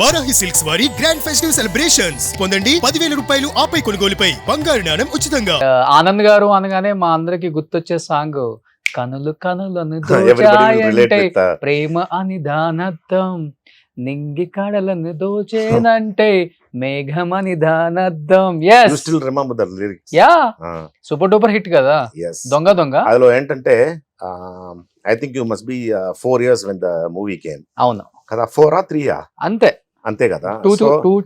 Varahi silks వారి grand festive celebrations పొందండి 10,000 రూపాయలు ఆపై కొనుగోలుపై బంగారు నాణెం ఉచితంగా. ఆనంద్ గారు అనగానే మా అందరికి గుర్తొచ్చే సాంగ్ కనులు కనులను Everybody will relate దోచాయంటే with ప్రేమ అని దానర్థం, నింగి కడలను దోచేనంటే మేఘమని దానర్థం. You yes still remember the lyrics? Ya Ah, super duper hit కదా yes. దొంగ దొంగ. అందులో ఏంటంటే I think you must be 4 years when the movie came అవును కదా, 4 or 3 అంతే, అంతే కదా. 2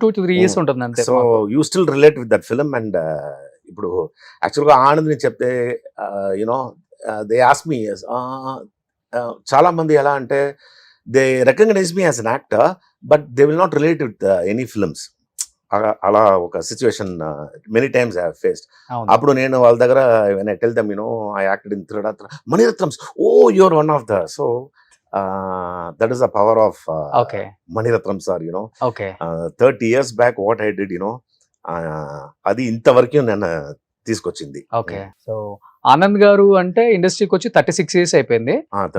to 3 years ఉంటుంది అంతే. So you still relate with that film. And ఇప్పుడు యాక్చువల్గా ఆనంద్ని చెప్తే యునో దే ఆస్క్ మీ, చాలా మంది ఎలా అంటే they recognize me as an actor but they will not relate with any films. అలా ఒక situation many times I have faced. అవును. అప్పుడు నేను వాళ్ళ దగ్గర when I tell them, I acted in Thirudattra, Maniratnams, oh, you're one of the, so that is the power of okay Maniratnam sir, okay 30 years back what I did, అది ఇంతవరకు నేను తీసుకొచ్చింది. Okay. So Anand గారు అంటే ఇండస్ట్రీకి వచ్చి 36 years అయిపోయింది.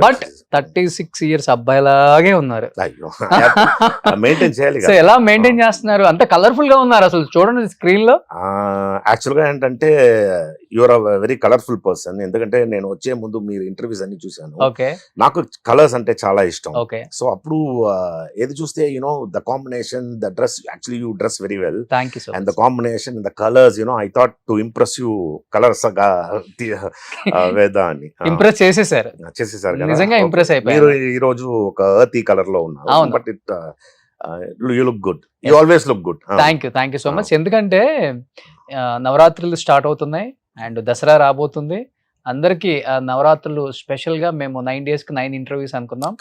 But 36 years అబ్బాయిలాగే ఉన్నారు. అయ్యో మెయింటైన్ చేయాలి సో కదా. ఎలా మెయింటైన్ చేస్తున్నారు? అంత కలర్ఫుల్ గా ఉన్నారు అసలు చూడండి స్క్రీన్ లో. యాక్చువల్గా ఏంటంటే your a very colourful person. ఎందుకంటే నేను వచ్చే ముందు మీరు ఇంటర్వ్యూస్ అన్ని చూశాను. ఓకే నాకు కలర్స్ అంటే చాలా ఇష్టం. ఓకే సో అప్పుడు ఏది చూస్తే the combination, the dress, actually you dress very well. Thank you so And the combination and the colors, I thought to impress you, colors వేద అని ఇంప్రెస్ చేసేసారు, చేసేసారు కదా. నిజంగా Okay. impress అయిపోయారు. మీరు ఈ రోజు ఒక ఎర్తీ కలర్ లో ఉన్నారు. అవును. But you look good, you always look good. Thank you so much. ఎందుకంటే నవరాత్రులు స్టార్ట్ అవుతున్నాయి అండ్ దసరా రాబోతుంది. అందరికి నవరాత్రులు స్పెషల్ గా మేము 9 days కి 9 interviews అనుకున్నాం.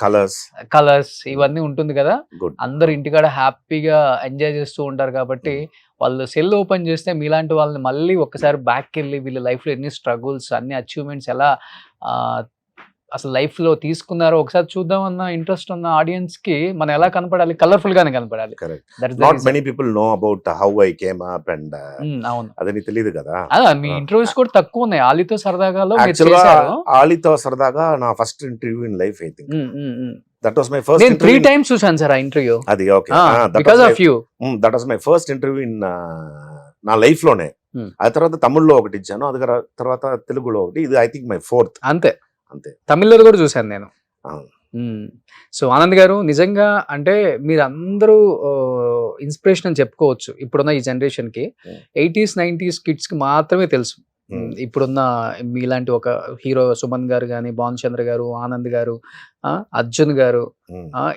కలర్స్ ఇవన్నీ ఉంటుంది కదా, గుడ్. అందరు ఇంటికాడ హ్యాపీగా ఎంజాయ్ చేస్తూ ఉంటారు కాబట్టి వాళ్ళు సెల్ ఓపెన్ చేస్తే మీలాంటి వాళ్ళని మళ్ళీ ఒక్కసారి బ్యాక్కి వెళ్ళి వీళ్ళ లైఫ్లో ఎన్ని స్ట్రగుల్స్, అన్ని అచీవ్మెంట్స్ ఎలా అసలు లైఫ్లో తీసుకున్నారో ఒకసారి చూద్దామన్న ఇంట్రెస్ట్ ఉన్న ఆడియన్స్ కి మనం ఎలా కనపడాలి, కలర్ఫుల్ గానే కనపడాలి. Not many people know about how I came up and అవును, అదని తెలియదు కదా. మీ ఇంటర్వ్యూస్ కూడా తక్కువ ఉన్నాయి. ఆలితో సరదాగాలో మీరు యాక్చువల్గా చేశారు. ఆలితో సరదాగా నా first interview in life, I think that was my first నేను 3 times చూసాను సార్ ఆ ఇంటర్వ్యూ. అది okay, because of you. That was my first interview in నా లైఫ్ లోనే. ఆ తర్వాత తమిళ్లో ఒకటి ఇచ్చాను, అది తర్వాత తెలుగులో ఒకటి, ఇది ఐ థింక్ మై 4th. అంతే, అంతే. తమిళ్లో కూడా చూశాను నేను. అవును. సో ఆనంద్ గారు నిజంగా అంటే మీరు అందరూ ఇన్స్పిరేషన్ అని చెప్పుకోవచ్చు ఇప్పుడున్న ఈ జనరేషన్ కి. 80s 90s కిడ్స్ కి మాత్రమే తెలుసు. ఇప్పుడున్న మీలాంటి ఒక హీరో సుమన్ గారు కానీ, భాను చంద్ర గారు, ఆనంద్ గారు, అర్జున్ గారు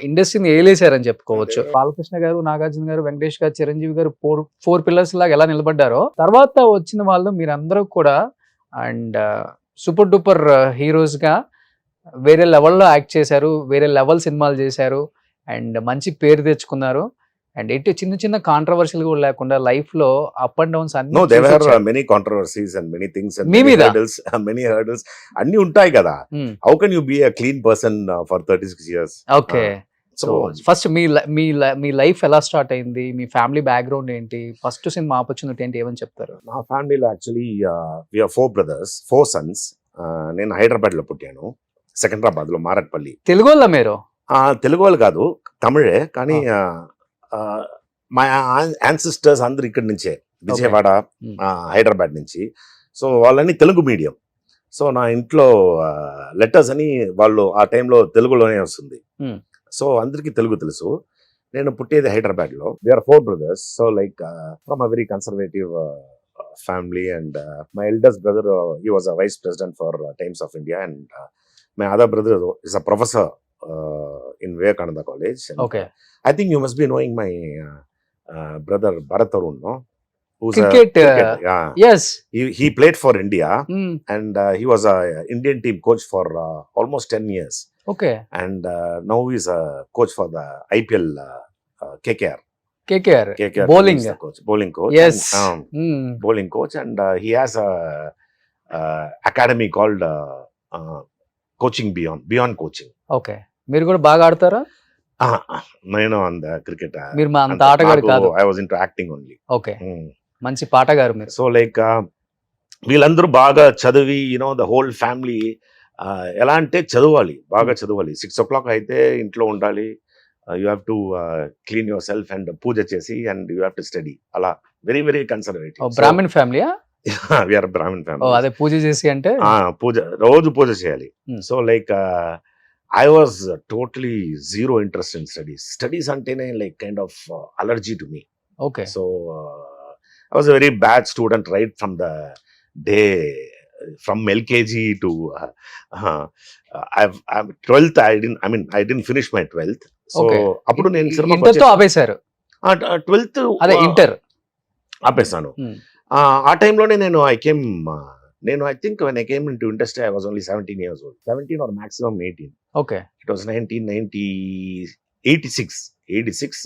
ఇండస్ట్రీని ఏలేశారని చెప్పుకోవచ్చు. బాలకృష్ణ గారు, నాగార్జున గారు, వెంకటేష్ గారు, చిరంజీవి గారు 4 pillars లాగా ఎలా నిలబడ్డారో తర్వాత వచ్చిన వాళ్ళు మీరందరూ కూడా అండ్ సూపర్ డూపర్ హీరోస్ గా వేరే లెవెల్లో యాక్ట్ చేశారు, వేరే లెవెల్ సినిమాలు చేశారు అండ్ మంచి పేరు తెచ్చుకున్నారు. అండ్ ఎటు చిన్న చిన్న కాంట్రవర్షియల్ కూడా లేకుండా లైఫ్ లో up and downs No, there were many controversies and many things and me many మీద? many hurdles అన్ని ఉంటాయి కదా. How can you be a clean person for 36 years? Okay. So So first me life ఎలా start అయింది, మీ family background ఏంటి, first cinema opportunity ఏంటి, ఏమని చెప్తారు? నా ఫ్యామిలీలో actually we are 4 brothers, 4 sons. నేను హైదరాబాద్ లో పుట్టాను, సికింద్రాబాద్ లో మారట్పల్లి. తెలుగు వాళ్ళ మీరు? తెలుగు వాళ్ళు కాదు, తమిళే. కానీ మా యాన్సిస్టర్స్ అందరు ఇక్కడి నుంచే, విజయవాడ, హైదరాబాద్ నుంచి. సో వాళ్ళని తెలుగు మీడియం. సో నా ఇంట్లో లెటర్స్ అని వాళ్ళు ఆ టైంలో తెలుగులోనే వస్తుంది. సో అందరికీ తెలుగు తెలుసు. నేను పుట్టేది హైదరాబాద్ లో. We are 4 brothers. So like from a very conservative family. And my eldest brother, he was a vice president for Times of India. And my other brother is a professor in Vivekananda College. And, Okay. I think you must be knowing my brother Bharat Arun, no? Who's Cricket, yeah. yes. He played for India and he was a Indian team coach for almost 10 years. Okay. And now he's a coach for the IPL KKR. KKR. Bowling. He's the coach, bowling coach. Yes. And, bowling coach, and he has a academy called Coaching Beyond Coaching. Okay. మీరు కూడా బాగా ఆడతారా? నేను అంత cricket మీరు మా అంత ఆటగాడు కాదు. I was into acting only. Okay, మంచి పాటగారు మీరు. సో లైక్ వీళ్ళందరూ బాగా చదివి ద హోల్ ఫ్యామిలీ ఎలా అంటే చదవాలి, బాగా చదవాలి. 6 o'clock అయితే ఇంట్లో ఉండాలి. You have to clean your self and పూజ చేసి and you have to study అలా వెరీ వెరీ కన్సర్వేటివ్. బ్రాహ్మణ్ ఫ్యామిలీయా? We are Brahmin family. అదే పూజ చేసి అంటే పూజ రోజు పూజ చేయాలి. Hmm. So like I was totally zero interest in studies అంటేనే like kind of allergy to me. Okay. So I was a very bad student right from the day, from LKG to I'm 12th. I didn't finish my 12th. So Okay. అప్పుడు నేను inter తో ఆపేశారు. 12th అదే inter ఆపేసాను. ఆ టైంలోనే నేను I think when I came into industry I was only 17 years old, 17 or maximum 18. Okay. It was 1986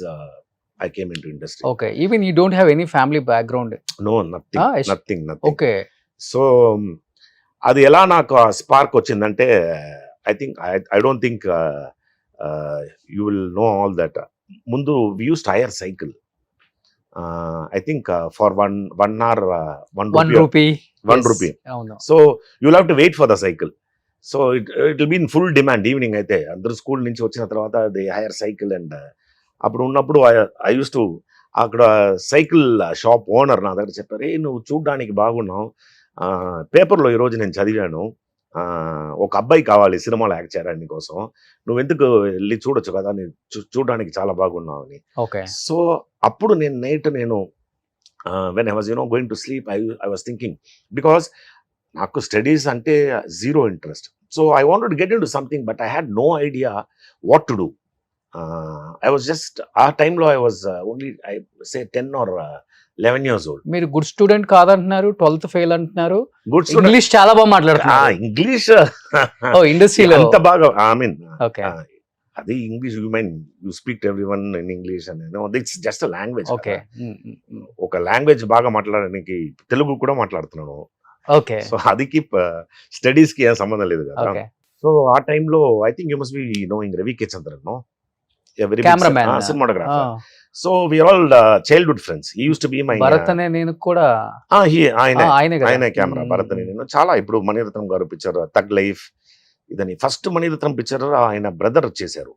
I came into industry. Okay. Even you don't have any family background? No, nothing. Okay. So అది ఎలా నాకు ఆ spark వచ్చిందంటే I don't think you will know all that. ముందు we use to hire cycle. I think for one hour 1 rupee. అవును. So you'll have to wait for the cycle. So it will be in full demand. Evening అయితే అందరూ school నుంచి వచ్చిన తర్వాత they hire cycle. And అప్పుడు ఉన్నప్పుడు I use to అక్కడ cycle shop owner నా దగ్గర చెప్పారు, నువ్వు చూడ్డానికి బాగున్నావు, పేపర్లో ఈరోజు నేను చదివాను, ఒక అబ్బాయి కావాలి సినిమాలో యాక్ట్ చేయడానికి కోసం, నువ్వు ఎందుకు వెళ్ళి చూడొచ్చు కదా, నేను చూడడానికి చాలా బాగున్నావు అని. ఓకే. సో అప్పుడు night when I was going to sleep I was thinking, because నాకు స్టడీస్ అంటే zero interest. So I wanted to get in to something but I had no idea what to do. I was just ఆ టైంలో I was only I say 10 or 11 years old. మీరు good student కాదంటున్నారు, 12th fail అంటున్నారు, good student. English చాలా బాగా మాట్లాడుతున్నారు. English ఇండస్ట్రీలో అంత బాగా ఓకే. అది English you speak to everyone in English and it's just a language. Okay. ఒక లాంగ్వేజ్ బాగా మాట్లాడడానికి తెలుగు కూడా మాట్లాడుతున్నాను. ఓకే. సో అదికి స్టడీస్ కి ఏం సంబంధం లేదు కదా. ఓకే. సో ఆ టైంలో I think you must be knowing Ravi K Chandran, no? Cameraman, cinematographer. So we are all childhood friends. He used to be my Bharat అనే నేను కూడా ఆయన కెమెరా. భరత్ అనే నేను చాలా ఇప్పుడు మణిరత్నం గారు పిక్చర్ తగ్ లైఫ్ ఇదని ఫస్ట్ మణిరత్నం పిక్చర్ ఆయన బ్రదర్ చేశారు,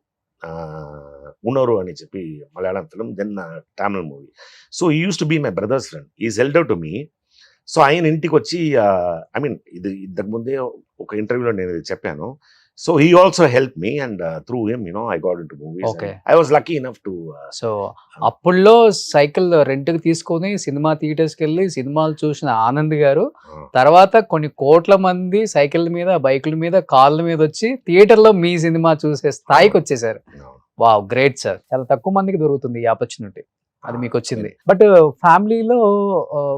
ఉనరు అని చెప్పి Malayalam film, then Tamil movie. So he use to be my brothers friend, is elder to me. సో ఆయన ఇంటికి వచ్చి ఇది ఇంతకు ముందే ఒక ఇంటర్వ్యూలో నేను ఇది చెప్పాను. So he also helped me and through him, I got into movies. Okay. I was lucky enough to. So అప్పుల్లో సైకిల్ రెంట్కి తీసుకొని సినిమా థియేటర్స్కి వెళ్ళి సినిమాలు చూసిన ఆనంద్ గారు తర్వాత కొన్ని కోట్ల మంది సైకిల్ మీద, బైకుల మీద, కార్ల మీద వచ్చి థియేటర్లో మీ సినిమా చూసే స్థాయికి వచ్చేసారు. Wow, great sir. చాలా తక్కువ మందికి దొరుకుతుంది ఈ ఆపర్చునిటీ, అది మీకు వచ్చింది. బట్ ఫ్యామిలీలో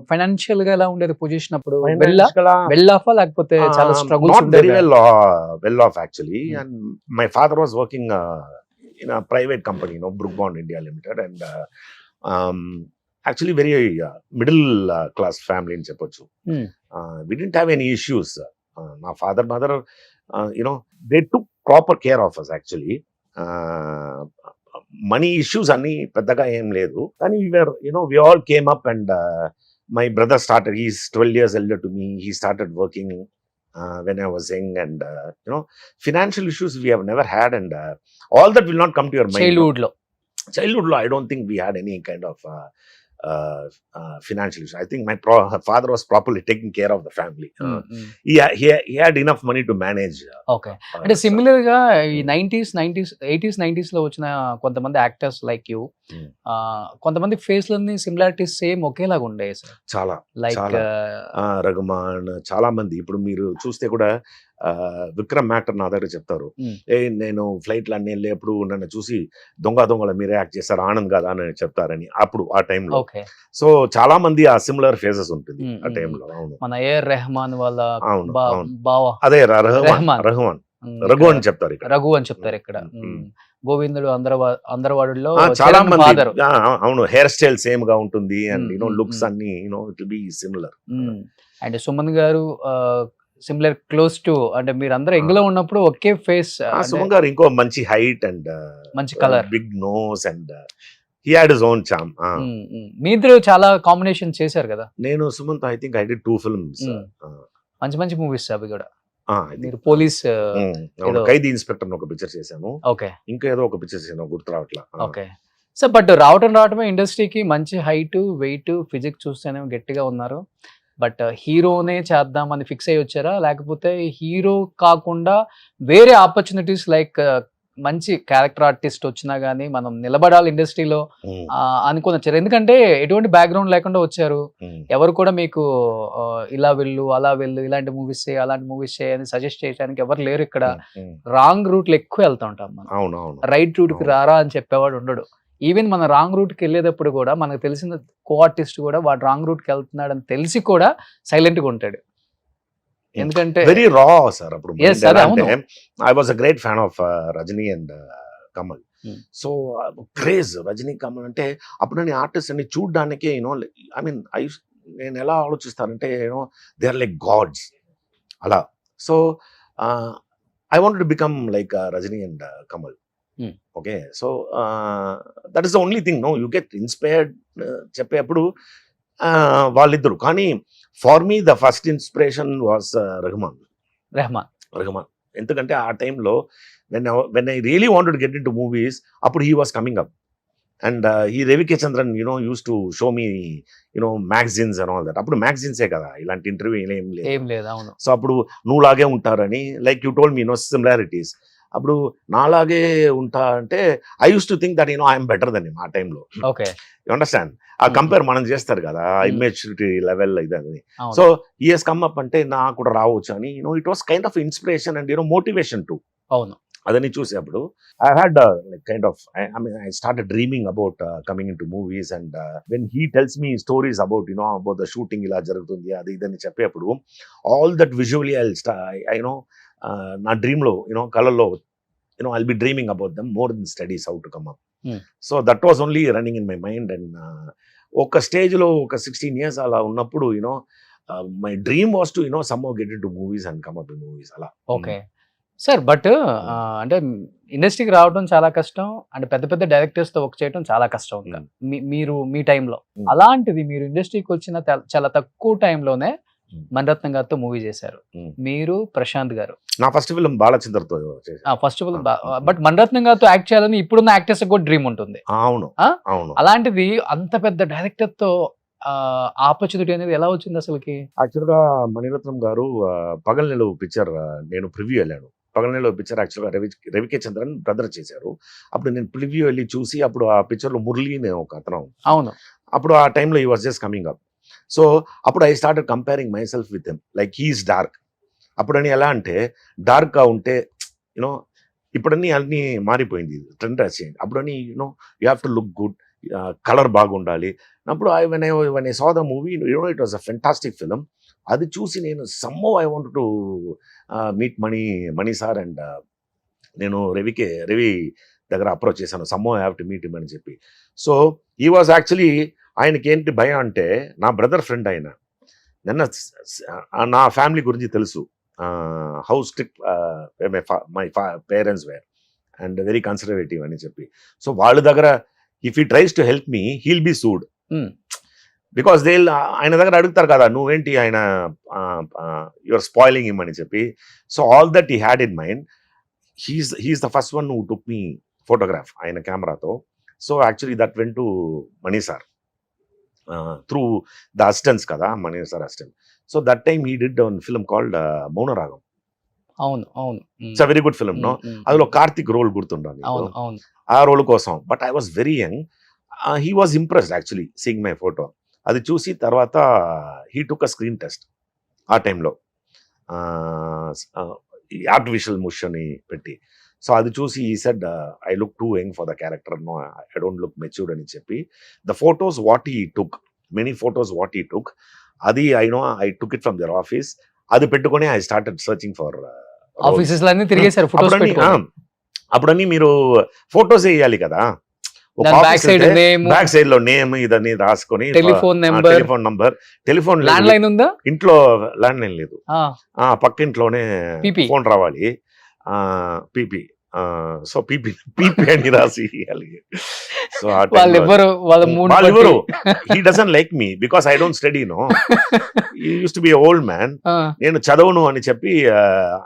ఫైనాన్షియల్ గా ఎలా ఉండేది పొజిషన్ అప్పుడు? వెల్ ఆఫ్ లేకపోతే చాలా struggles? Not very well off actually. And my father was working in a private company, Brook Bond India Limited, and actually very middle class family in చెప్పొచ్చు. We didn't have any issues. My father, mother, they took proper care of us actually. Money issues అన్ని పెద్దగా ఏం లేదు, కానీ we all came up and my brother started, he's 12 years elder to me, he started working when I was young, and financial issues we have never had, and all that will not come to your mind. Childhood lo I don't think we had any kind of financial issue. I think my father was properly taking care of the family. He had enough money to manage. Okay. అంటే similar గా ఈ 80s 90s లో వచ్చిన కొంతమంది actors like you, కొంతమంది face లన్నీ similarities same ఒకేలాగా ఉండేవి సార్. చాలా లైక్ రఘుమాన్, చాలా మంది. ఇప్పుడు మీరు చూస్తే కూడా విక్రమ్ యాక్టర్ నా దగ్గర చెప్తారు, నేను ఫ్లైట్ లో అన్ని వెళ్ళేప్పుడు నన్ను చూసి దొంగల మీరే యాక్ట్ చేస్తారు, ఆనంద్ కదా అని చెప్తారని అప్పుడు ఆ టైంలో. సో చాలా మంది ఆ సిమిలర్ ఫేసెస్ ఉంటుంది ఆ టైంలో. అవును, మన ఏఆర్ రెహమాన్ వాళ్ళ బావ, అదే రఘు అని చెప్తారు ఇక్కడ, రఘు అని చెప్తారు ఇక్కడ. గోవిందుడు అందరవాడులో చాలా మంది. అవును, హెయిర్ స్టైల్ సేమ్ గా ఉంటుంది అండ్ లుక్స్ అన్ని it will be similar. And Suman గారు సిమిలర్ క్లోజ్ టు, అంటే మీరు అందరూ ఎంగ్లో ఉన్నప్పుడు ఒకే ఫేస్. సుమన్ గారు ఇంకో మంచి హైట్ అండ్ మంచి colour, big nose, and he had his own charm. మీ ఇద్దరు చాలా కాంబినేషన్ చేశారు కదా. నేను Sumanth I think I did 2 films. మంచి మూవీస్ అవి కూడా. మీరు పోలీస్ ఖైదీ ఇన్స్పెక్టర్ ఒక పిక్చర్ చేశాను, ఓకే ఇంకా ఏదో ఒక పిక్చర్ చేశాను గుర్తు రావట్లా. ఓకే. సో బట్ రావటమే ఇండస్ట్రీకి మంచి హైట్ వెయిట్ ఫిజిక్స్ చూస్తేనే గట్టిగా ఉన్నారు. బట్ హీరోనే చేద్దామని ఫిక్స్ అయ్యి వచ్చారా, లేకపోతే హీరో కాకుండా వేరే ఆపర్చునిటీస్ లైక్ మంచి క్యారెక్టర్ ఆర్టిస్ట్ వచ్చినా గానీ మనం నిలబడాలి ఇండస్ట్రీలో అనుకుని వచ్చారు? ఎందుకంటే ఎటువంటి బ్యాక్గ్రౌండ్ లేకుండా వచ్చారు, ఎవరు కూడా మీకు ఇలా వెళ్ళు అలా వెళ్ళు ఇలాంటి మూవీస్ చేయి అలాంటి మూవీస్ చేయి అని సజెస్ట్ చేయడానికి ఎవరు లేరు ఇక్కడ. రాంగ్ రూట్ లో ఎక్కువ వెళ్తా ఉంటాం మనం, రైట్ రూట్ కి రారా అని చెప్పేవాడు ఉండడు. ఈవెన్ మన రాంగ్ రూట్ కి వెళ్ళేటప్పుడు కూడా మనకు తెలిసిన కో ఆర్టిస్ట్ కూడా వాడు రాంగ్ రూట్ కి వెళ్తున్నాడు అని తెలిసి కూడా సైలెంట్ గా ఉంటాడు. ఎందుకంటే వెరీ రా సార్. అప్పుడు I was a great fan of Rajini and Kamal. So craze Rajini Kamal అంటే అప్పుడు నేను ఆర్టిస్ట్ అన్ని చూడడానికి ఐ మీన్ నేను ఎలా ఆలోచిస్తానంటే దే ఆర్ లైక్ గాడ్స్ అలా. So I wanted to become like Rajini and Kamal. Okay, so that is the only thing. You get inspired చెప్పేప్పుడు వాళ్ళిద్దరు. కానీ for me the first inspiration was Rahman. ఎందుకంటే ఆ టైంలో when I really wanted to get in to movies, అప్పుడు he was coming up and ఈ Ravi K Chandran used to show me magazines and all that. అప్పుడు మ్యాగజైన్సే కదా, ఇలాంటి ఇంటర్వ్యూ ఏం లేదు. సో అప్పుడు నువ్వులాగే ఉంటారని like you told me similarities. అప్పుడు నాలాగే ఉంటా అంటే I use to think that I'm better then him ఆ టైంలో. Okay, you understand? ఆ కంపేర్ మనం చేస్తారు కదా ఇమ్మెచ్యూరిటీ లెవెల్ ఇదని. సో ఈ హెస్ కమ్ అప్ అంటే నాకు కూడా రావచ్చు అని it was kind of inspiration and motivation to. అవును, అదని చూసేప్పుడు I had kind of I started dreaming about coming in to movies. And when he tells me stories about about the shooting ఇలా జరుగుతుంది అది ఇదని చెప్పేప్పుడు ఆల్ దట్ విజువలీ ఐ నా డ్రీమ్లో కళల్లో I'll be dreaming about them more than studies how to come up. So that was only running in my mind. And ఒక స్టేజ్లో ఒక 16 years అలా ఉన్నప్పుడు my dream was to somehow get into movies and come up in movies అలా. Okay sir, but అంటే ఇండస్ట్రీకి రావడం చాలా కష్టం, అంటే పెద్ద పెద్ద డైరెక్టర్స్ తో వర్క్ చేయడం చాలా కష్టం. మీరు మీ టైంలో అలాంటిది మీరు ఇండస్ట్రీకి వచ్చిన చాలా తక్కువ టైంలోనే మణిరత్నం గారితో మూవీ చేశారు మీరు, ప్రశాంత్ గారు. నా ఫస్ట్ ఫిల్మ్ బాలచంద్రతో ఫస్ట్ ఫిల్మ్. బట్ మణిరత్నం గారితో యాక్ట్ చేయాలని ఇప్పుడున్న యాక్టర్స్ కూడా డ్రీమ్ ఉంటుంది. అవును అవును. అలాంటిది అంత పెద్ద డైరెక్టర్ తో ఆపర్చునిటీ అనేది ఎలా వచ్చింది అసలుకి? యాక్చువల్గా మణిరత్నం గారు పగల్నెలు పిక్చర్ నేను ప్రివ్యూ వెళ్ళాను. పగల్నెలు పిక్చర్ యాక్చువల్గా రవికే చంద్రన్ బ్రదర్ చేశారు. అప్పుడు నేను ప్రివ్యూ వెళ్ళి చూసి అప్పుడు ఆ పిక్చర్లో మురళీ అనే ఒక అతను. అవును. అప్పుడు ఆ టైంలో he was just coming up. So అప్పుడు I started comparing myself with him like he's dark. అప్పుడని ఎలా అంటే డార్క్గా ఉంటే ఇప్పుడన్నీ అన్నీ మారిపోయింది, ట్రెండ్ చేయండి. అప్పుడని you have to look good, colour బాగుండాలి. అప్పుడు when I saw the movie, it was a fantastic film. అది చూసి నేను somehow I wanted to meet Mani sir and నేను రవి దగ్గర అప్రోచ్ చేశాను. somehow I have to meet him అని చెప్పి. సో he was actually ఆయనకి ఏంటి భయం అంటే నా బ్రదర్ ఫ్రెండ్ ఆయన. నా ఫ్యామిలీ గురించి తెలుసు, how strict my parents were and very conservative అని చెప్పి. సో వాళ్ళ దగ్గర if he tries to help me he'll be sued because they ఆయన దగ్గర అడుగుతారు కదా నువ్వేంటి ఆయన యువర్ స్పాయిలింగ్ హిమ్ అని చెప్పి. So all that he had in mind. He's the first one who took me photograph ఆయన కెమెరాతో. So actually that went to Mani sir through the assistants కదా, Mani sir assistant. So that time he did one film called Mouna Ragam. అవును అవును. It's a very good film. అందులో Karthik role గుర్తుండాలి ఆ role కోసం. But I was very young. He was impressed actually seeing my photo. అది చూసి తర్వాత he took a screen test ఆ టైంలో ఆర్టిఫిషియల్ మోషన్ పెట్టి. సో అది చూసి he said I look too young for the character, no I don't look matured అని చెప్పి. The photos what he took, many photos what he took, అది I took it from their office. అది పెట్టుకొని I started searching for offices అన్ని తిరిగేశారు. అప్పుడన్నీ మీరు photos వేయాలి కదా, బ్యాక్ సైడ్ లో నేమ్ ఇదని రాసుకొని టెలిఫోన్ ల్యాండ్ లైన్ ఉందా ఇంట్లో, ల్యాండ్ లైన్ లేదు, పక్కింట్లోనే ఫోన్ రావాలి, పీపీ సో పీపీ పీపీ అని రాసి ఇవ్వాలి. సో వాళ్ళెవ్వరు వాళ్ళ వాళ్ళెవరు he doesn't like me because I don't study no he use to be old man. నేను చదవను అని చెప్పి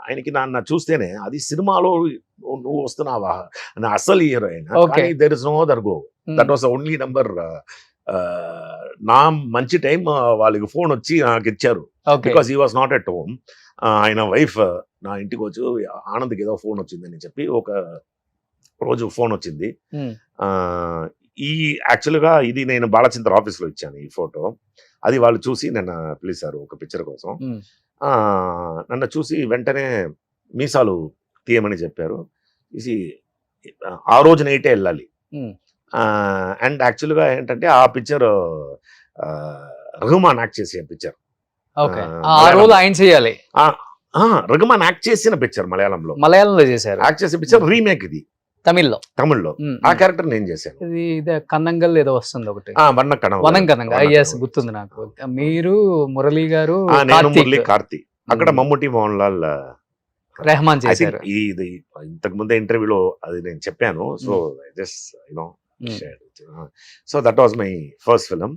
ఆయనకి నన్ను చూస్తేనే అది సినిమాలో నువ్వు వస్తున్నావా అని అసలు హీరో అయినా Okay. కానీ there is no other go. That was the only number. నా మంచి టైం వాళ్ళకి ఫోన్ వచ్చి నాకు ఇచ్చారు because he was not at home. ఆయన వైఫ్ నా ఇంటికి వచ్చి ఆనంద్కి ఏదో ఫోన్ వచ్చిందని చెప్పి ఒక రోజు ఫోన్ వచ్చింది. ఈ యాక్చువల్గా ఇది నేను బాలచంద్ర ఆఫీస్లో ఇచ్చాను ఈ ఫోటో. అది వాళ్ళు చూసి నన్ను పిలిచారు ఒక పిక్చర్ కోసం. నన్ను చూసి వెంటనే మీసాలు తీయమని చెప్పారు. ఇది ఆ రోజు నైటే వెళ్ళాలి. అండ్ యాక్చువల్గా ఏంటంటే ఆ పిక్చర్ రఘుమాన్ యాక్ట్ చేసే పిక్చర్. ఆయన చేయాలి. రఘుమాన్ యాక్ట్ చేసిన పిక్చర్ మలయాళంలో చేశారు. యాక్ట్ చేసే పిక్చర్ రీమేక్ ఇది తమిళ్లో. ఆ క్యారెక్టర్ నేను చేశాను. ఇది కన్నంగల్ ఏదో వస్తుంది ఒకటి, వనం కనంగా. ఎస్, గుర్తుంది నాకు. మీరు మురళీ గారు, మురళీ, కార్తీ. అక్కడ మమ్ముటి, మోహన్ లాల్, రెహమాన్ చేశారు. ఇది ఇంతకు ముందే ఇంటర్వ్యూలో అది నేను చెప్పాను. So just you know so that was my first film.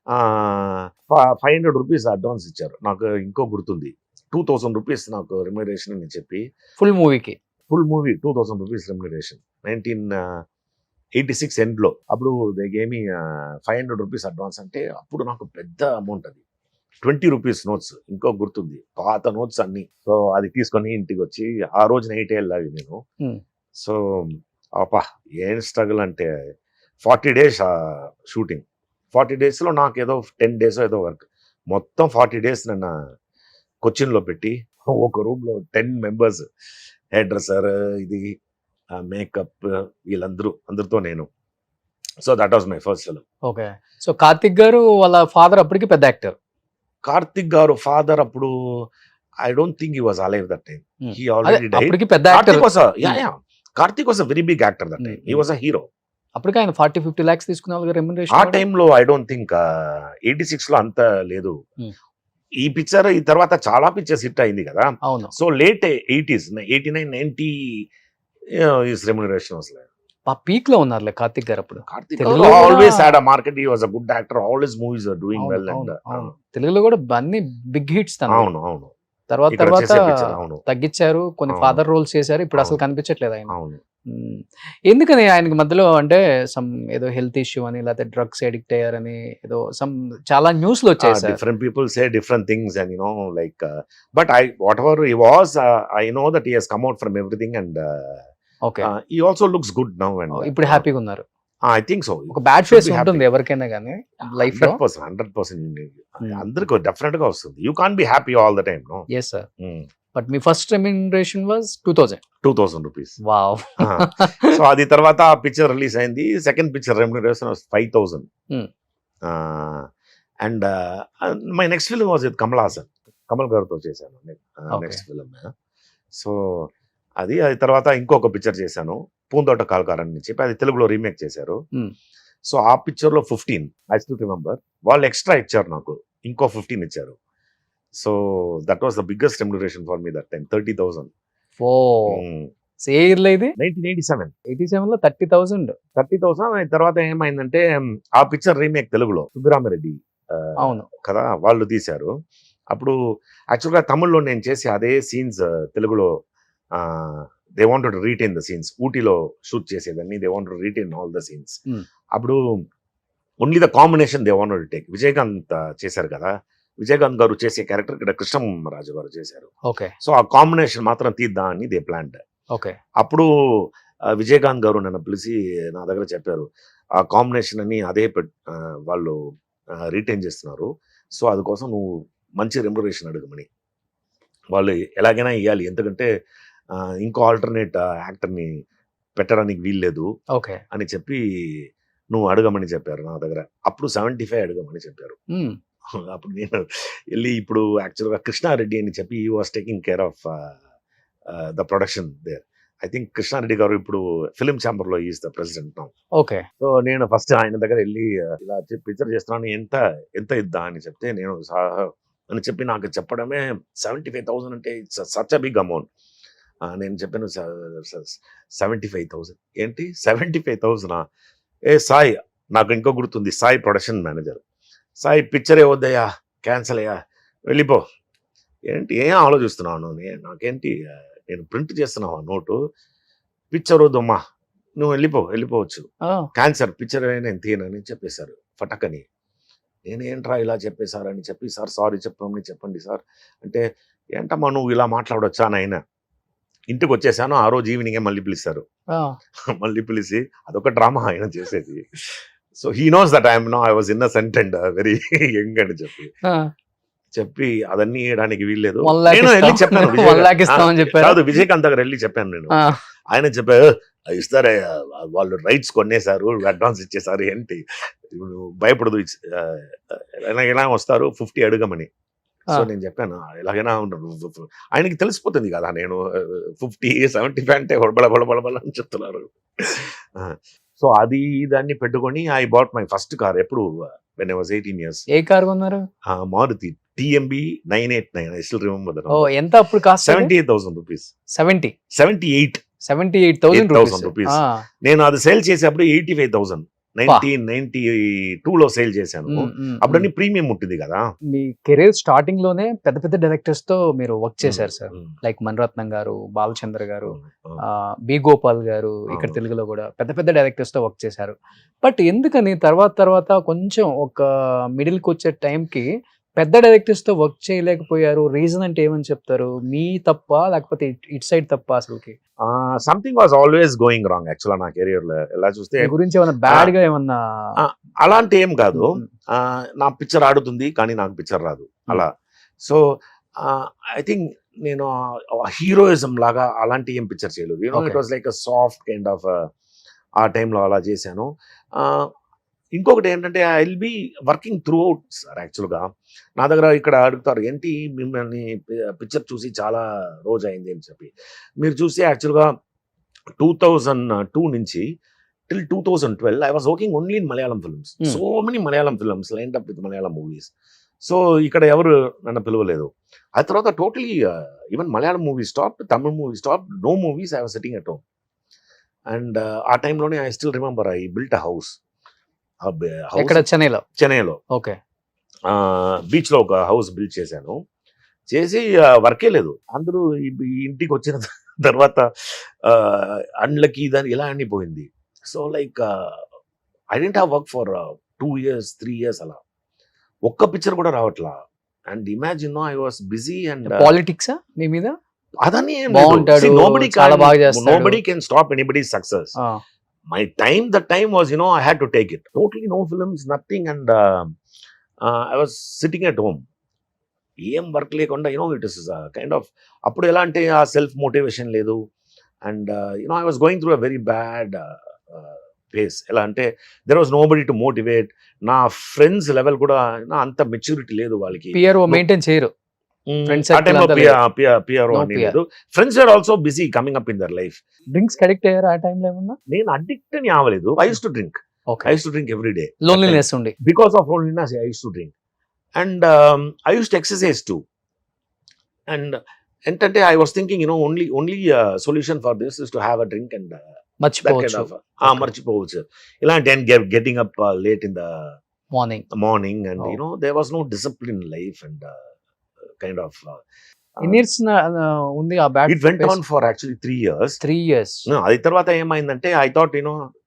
500 rupees advance ఇచ్చారు. నాకు ఇంకో గుర్తుంది, 2000 రూపీస్ నాకు రెమ్యునరేషన్ అని చెప్పి ఫుల్ మూవీ 2000 రూపీస్ రెమ్యునరేషన్ 1986 ఎండ్లో. అప్పుడు they gave me 500 rupees advance. అంటే అప్పుడు నాకు పెద్ద అమౌంట్ అది. 20 రూపీస్ నోట్స్ ఇంకో గుర్తుంది, పాత నోట్స్ అన్ని. సో అది తీసుకొని ఇంటికి వచ్చి ఆ రోజు నైట్ వెళ్ళాలి నేను. సో అప్పా ఏం స్ట్రగుల్ అంటే 40 డేస్ షూటింగ్. 40 డేస్లో నాకు ఏదో 10 డేస్ ఏదో వర్క్. మొత్తం 40 డేస్ నన్ను కొచ్చిన్లో పెట్టి ఒక రూమ్లో 10 మెంబర్స్, హెయిర్ డ్రెస్సర్, ఇది మేకప్, అందరితో నేను. So that was my first film. Okay. So Karthik గారు వాళ్ళ ఫాదర్ అప్పటికి పెద్ద యాక్టర్. కార్తిక్ గారు ఫాదర్ అప్పుడు I don't think he was alive that time. He already died. పెద్ద actor. Karthik was a very big actor that time. He was a hero. అప్పటికి ఆయన 40-50 lakhs తీసుకునే వాళ్ళు రెమ్యునరేషన్. ఆ టైంలో ఐ డోంట్ థింక్ 86 లో అంత లేదు. ఈ పిక్చర్ ఈ తర్వాత చాలా పిక్చర్స్ హిట్ అయింది కదా. అవును. So late 80s 89 90 is remuneration అసలు పీక్ లో ఉన్నారు కార్తిక్ గారు అప్పుడు. Karthik always had a market. He was a good actor. All his movies are doing well. And తెలుగులో కూడా అన్ని బిగ్ హిట్స్. అవును. తర్వాత తగ్గించారు, కొన్ని ఫాదర్ రోల్స్ చేశారు. ఇప్పుడు అసలు కనిపించట్లేదు ఆయన. ఎందుకని ఆయనకి మధ్యలో అంటే సమ్ ఏదో హెల్త్ ఇష్యూ అని, లేకపోతే డ్రగ్స్ అడిక్ట్ అయ్యారని ఏదో సమ్ చాలా న్యూస్ లో వచ్చాయి. Different people say different things and you know like but what ever he was I know that he has come out from everything and okay he also looks good now. And ఇప్పుడు హ్యాపీగా ఉన్నారు. I think so. ఒక bad phase ఉంటుంది ఎవరికైనా కానీ life లో. 100% అందరికి definite గా వస్తుంది. You can't be happy all the time. No. yes sir. But me first remuneration was 2000 rupees. Wow. So అది తర్వాత ఆ పిక్చర్ రిలీజ్ అయింది. Second picture remuneration was 5000. And my next film was with Kamal గారితో చేశాను next film. So అది తర్వాత ఇంకొక picture చేశాను, పూంతోట కాల్కారన్ అని చెప్పి. అది తెలుగులో రీమేక్ చేశారు. సో ఆ పిక్చర్ లో 15 ఐ స్టిల్ రిమెంబర్. వాళ్ళు ఎక్స్ట్రా ఇచ్చారు నాకు, ఇంకో 15 ఇచ్చారు. So that was the biggest remuneration for me that time, 30,000. ఇది 1987 లో 30,000. తర్వాత ఏమైందంటే ఆ పిక్చర్ రీమేక్ తెలుగులో సుబ్బరామిరెడ్డి అవును కదా వాళ్ళు తీశారు. అప్పుడు యాక్చువల్గా తమిళ్లో నేను చేసి అదే సీన్స్ తెలుగులో they wanted to retain the scenes. ఊటీలో షూట్ చేసేదాన్ని. They wanted to retain all the scenes. అప్పుడు only the combination they wanted to take. Vijayakanth చేశారు కదా, విజయకాంత్ గారు చేసే క్యారెక్టర్ ఇక్కడ కృష్ణరాజు గారు చేశారు. ఓకే. సో ఆ కాంబినేషన్ మాత్రం తీద్దాం అని దే ప్లాన్డ్. ఓకే. అప్పుడు విజయకాంత్ గారు నన్ను పిలిచి నా దగ్గర చెప్పారు, ఆ కాంబినేషన్ అని అదే వాళ్ళు రీటైన్ చేస్తున్నారు. సో అందుకోసం నువ్వు మంచి రెమ్యునరేషన్ అడగమని. వాళ్ళు ఎలాగైనా ఇవ్వాలి, ఎందుకంటే ఇంకో ఆల్టర్నేట్ యాక్టర్ని పెట్టడానికి వీల్లేదు అని చెప్పి నువ్వు అడగమని చెప్పారు నా దగ్గర. అప్పుడు 75 అడగమని చెప్పారు. అప్పుడు నేను వెళ్ళి ఇప్పుడు యాక్చువల్గా కృష్ణారెడ్డి అని చెప్పి he was taking care of the production there. I think Krishna Reddy గారు ఇప్పుడు ఫిలిం ఛాంబర్ లో is the president now. Okay. So నేను ఫస్ట్ ఆయన దగ్గర వెళ్ళి ఇలా పిక్చర్ చేస్తున్నాను, ఎంత ఇద్దా అని చెప్తే, నేను అని చెప్పి నాకు చెప్పడమే 75,000 అంటే it's such a big amount. నేను చెప్పాను 75,000. ఏంటి 75,000? ఏ సాయి, నాకు ఇంకో గుర్తుంది, Sai production manager. Sai picture ఏవద్దయ్యా, క్యాన్సల్ అయ్యా, వెళ్ళిపో. ఏంటి ఏం ఆలోచిస్తున్నాను, నాకేంటి, నేను ప్రింట్ చేస్తున్నావా నోటు, పిక్చర్ వద్దమ్మా, నువ్వు వెళ్ళిపోవచ్చు, క్యాన్సర్, పిక్చర్ నేను తీయనని చెప్పేశారు ఫటకని. నేనేంట్రా ఇలా చెప్పేశారని చెప్పి, సార్ సారీ చెప్పండి సార్ అంటే, ఏంటమ్మా నువ్వు ఇలా మాట్లాడొచ్చా నాయన. ఇంటికి వచ్చేసాను, ఆ రోజు ఈవినింగే మళ్ళీ పిలిచారు. మళ్ళీ పిలిచి అదొక డ్రామా ఆయన చేసేది. So he knows that I was innocent and very young అని చెప్పి అదన్నీ వేయడానికి వీల్లేదు. నేను వెళ్ళి చెప్పాను, కాదు విజయకాంత్ దగ్గర వెళ్ళి చెప్పాను నేను. ఆయన చెప్పారు, ఇస్తారే, వాళ్ళు రైట్స్ కొనేసారు, అడ్వాన్స్ ఇచ్చేసారు, ఏంటి భయపడదు, ఎలా వస్తారు 50 అడగమని. సో నేను చెప్పాను, ఎలాగైనా ఆయనకి తెలిసిపోతుంది కదా నేను 50, 75 అంటే బడబడ అని చెప్తున్నారు. సో అది దాన్ని పెట్టుకొని I bought my first car. ఎప్పుడు when I was 18 years. A car కొన్నారు? Maruti TMB 989. I still remember that. ఎంత అప్పుడు కాస్ట్? 78,000 rupees. 78,000 rupees. నేను అది సేల్ చేసేప్పుడు 85,000. 1992లో సేల్ చేశాను. అప్పుడన్నీ ప్రీమియం ఉంటుంది కదా. మీ కెరీర్ స్టార్టింగ్ లోనే పెద్ద పెద్ద డైరెక్టర్స్ తో మీరు వర్క్ చేశారు సార్. లైక్ మణిరత్నం గారు, బాలచంద్ర గారు, బి గోపాల్ గారు, ఇక్కడ తెలుగులో కూడా పెద్ద పెద్ద డైరెక్టర్స్ తో వర్క్ చేశారు. బట్ ఎందుకని తర్వాత కొంచెం ఒక మిడిల్ కి వచ్చే టైంకి పెద్ద డైరెక్టర్స్ తో వర్క్ చేయలేకపోయారు? రీజన్ అంటే ఏమని చెప్తారు? మీ తప్ప లేకపోతే ఇట్ సైడ్ తప్ప? అసలుకి something was always going wrong actual నా కెరియర్ లో. ఎలా చూస్తే గురించి ఏమన్నా బ్యాడ్ గా ఏమన్నా అలాంటి ఏం కాదు. నా పిక్చర్ ఆడుతుంది కానీ నాకు పిక్చర్ రాదు అలా. సో ఐ థింక్ నేను హీరోయిజం లాగా అలాంటి ఏం పిక్చర్ చేయలేదు. It was like soft kind of ఆ టైంలో అలా చేశాను. ఇంకొకటి ఏంటంటే I will be working through out sir. యాక్చువల్గా నా దగ్గర ఇక్కడ అడుగుతారు, ఏంటి మిమ్మల్ని పిక్చర్ చూసి చాలా రోజు అయింది అని చెప్పి. మీరు చూస్తే యాక్చువల్గా 2002 నుంచి till 2012 I was working only in Malayalam films. So many Malayalam films lined up with Malayalam movies. So ఇక్కడ ఎవరు నన్ను పిలవలేదు. ఆ తర్వాత totally even Malayalam movie stop, Tamil movie stop, no movies. I was sitting at home. And ఆ టైంలోనే I still remember I built a house. చెన్నైలో okay, beach లో ఒక హౌస్ బిల్డ్ చేశాను. చేసి వర్కే లేదు. అందరూ ఇంటికి వచ్చిన తర్వాత అండ్లకి దాని ఇలా అన్ని పోయింది. So like I didn't have work for 2 years 3 years అలా. ఒక్క పిక్చర్ కూడా రావట్లా. And imagine I was busy. And politics మీ మీద అదని nobody can stop anybody's success. My time, the time was, I had to take it. Totally no films, nothing. And I was sitting at home. ఏం work లేకుండా it is kind of అప్పుడు ఎలా అంటే ఆ self motivation లేదు. And I was going through a very bad phase. ఎలా అంటే there was nobody to motivate. నా ఫ్రెండ్స్ లెవెల్ కూడా అంత మెచ్యూరిటీ లేదు వాళ్ళకి. పిఆర్ఓ మెయింటైన్ చేయరు. Friends are also busy coming up in their life. Drinks addict అయ్యారు ఆ టైంలో ఏమన్నా? నేను అడిక్ట్ అని అవ్వలేదు. I use to drink. I used to drink every day. Loneliness only. Because of loneliness, I used to drink. And I used to exercise too. And I was thinking, only solution for this is to have a drink and that kind of marchipovachu. Ilanti and getting up late in the morning and there was no discipline in life and kind of ఉంది ఆ bad. It went on for actually 3 years. 3 years. అది తర్వాత ఏమైందంటే I thought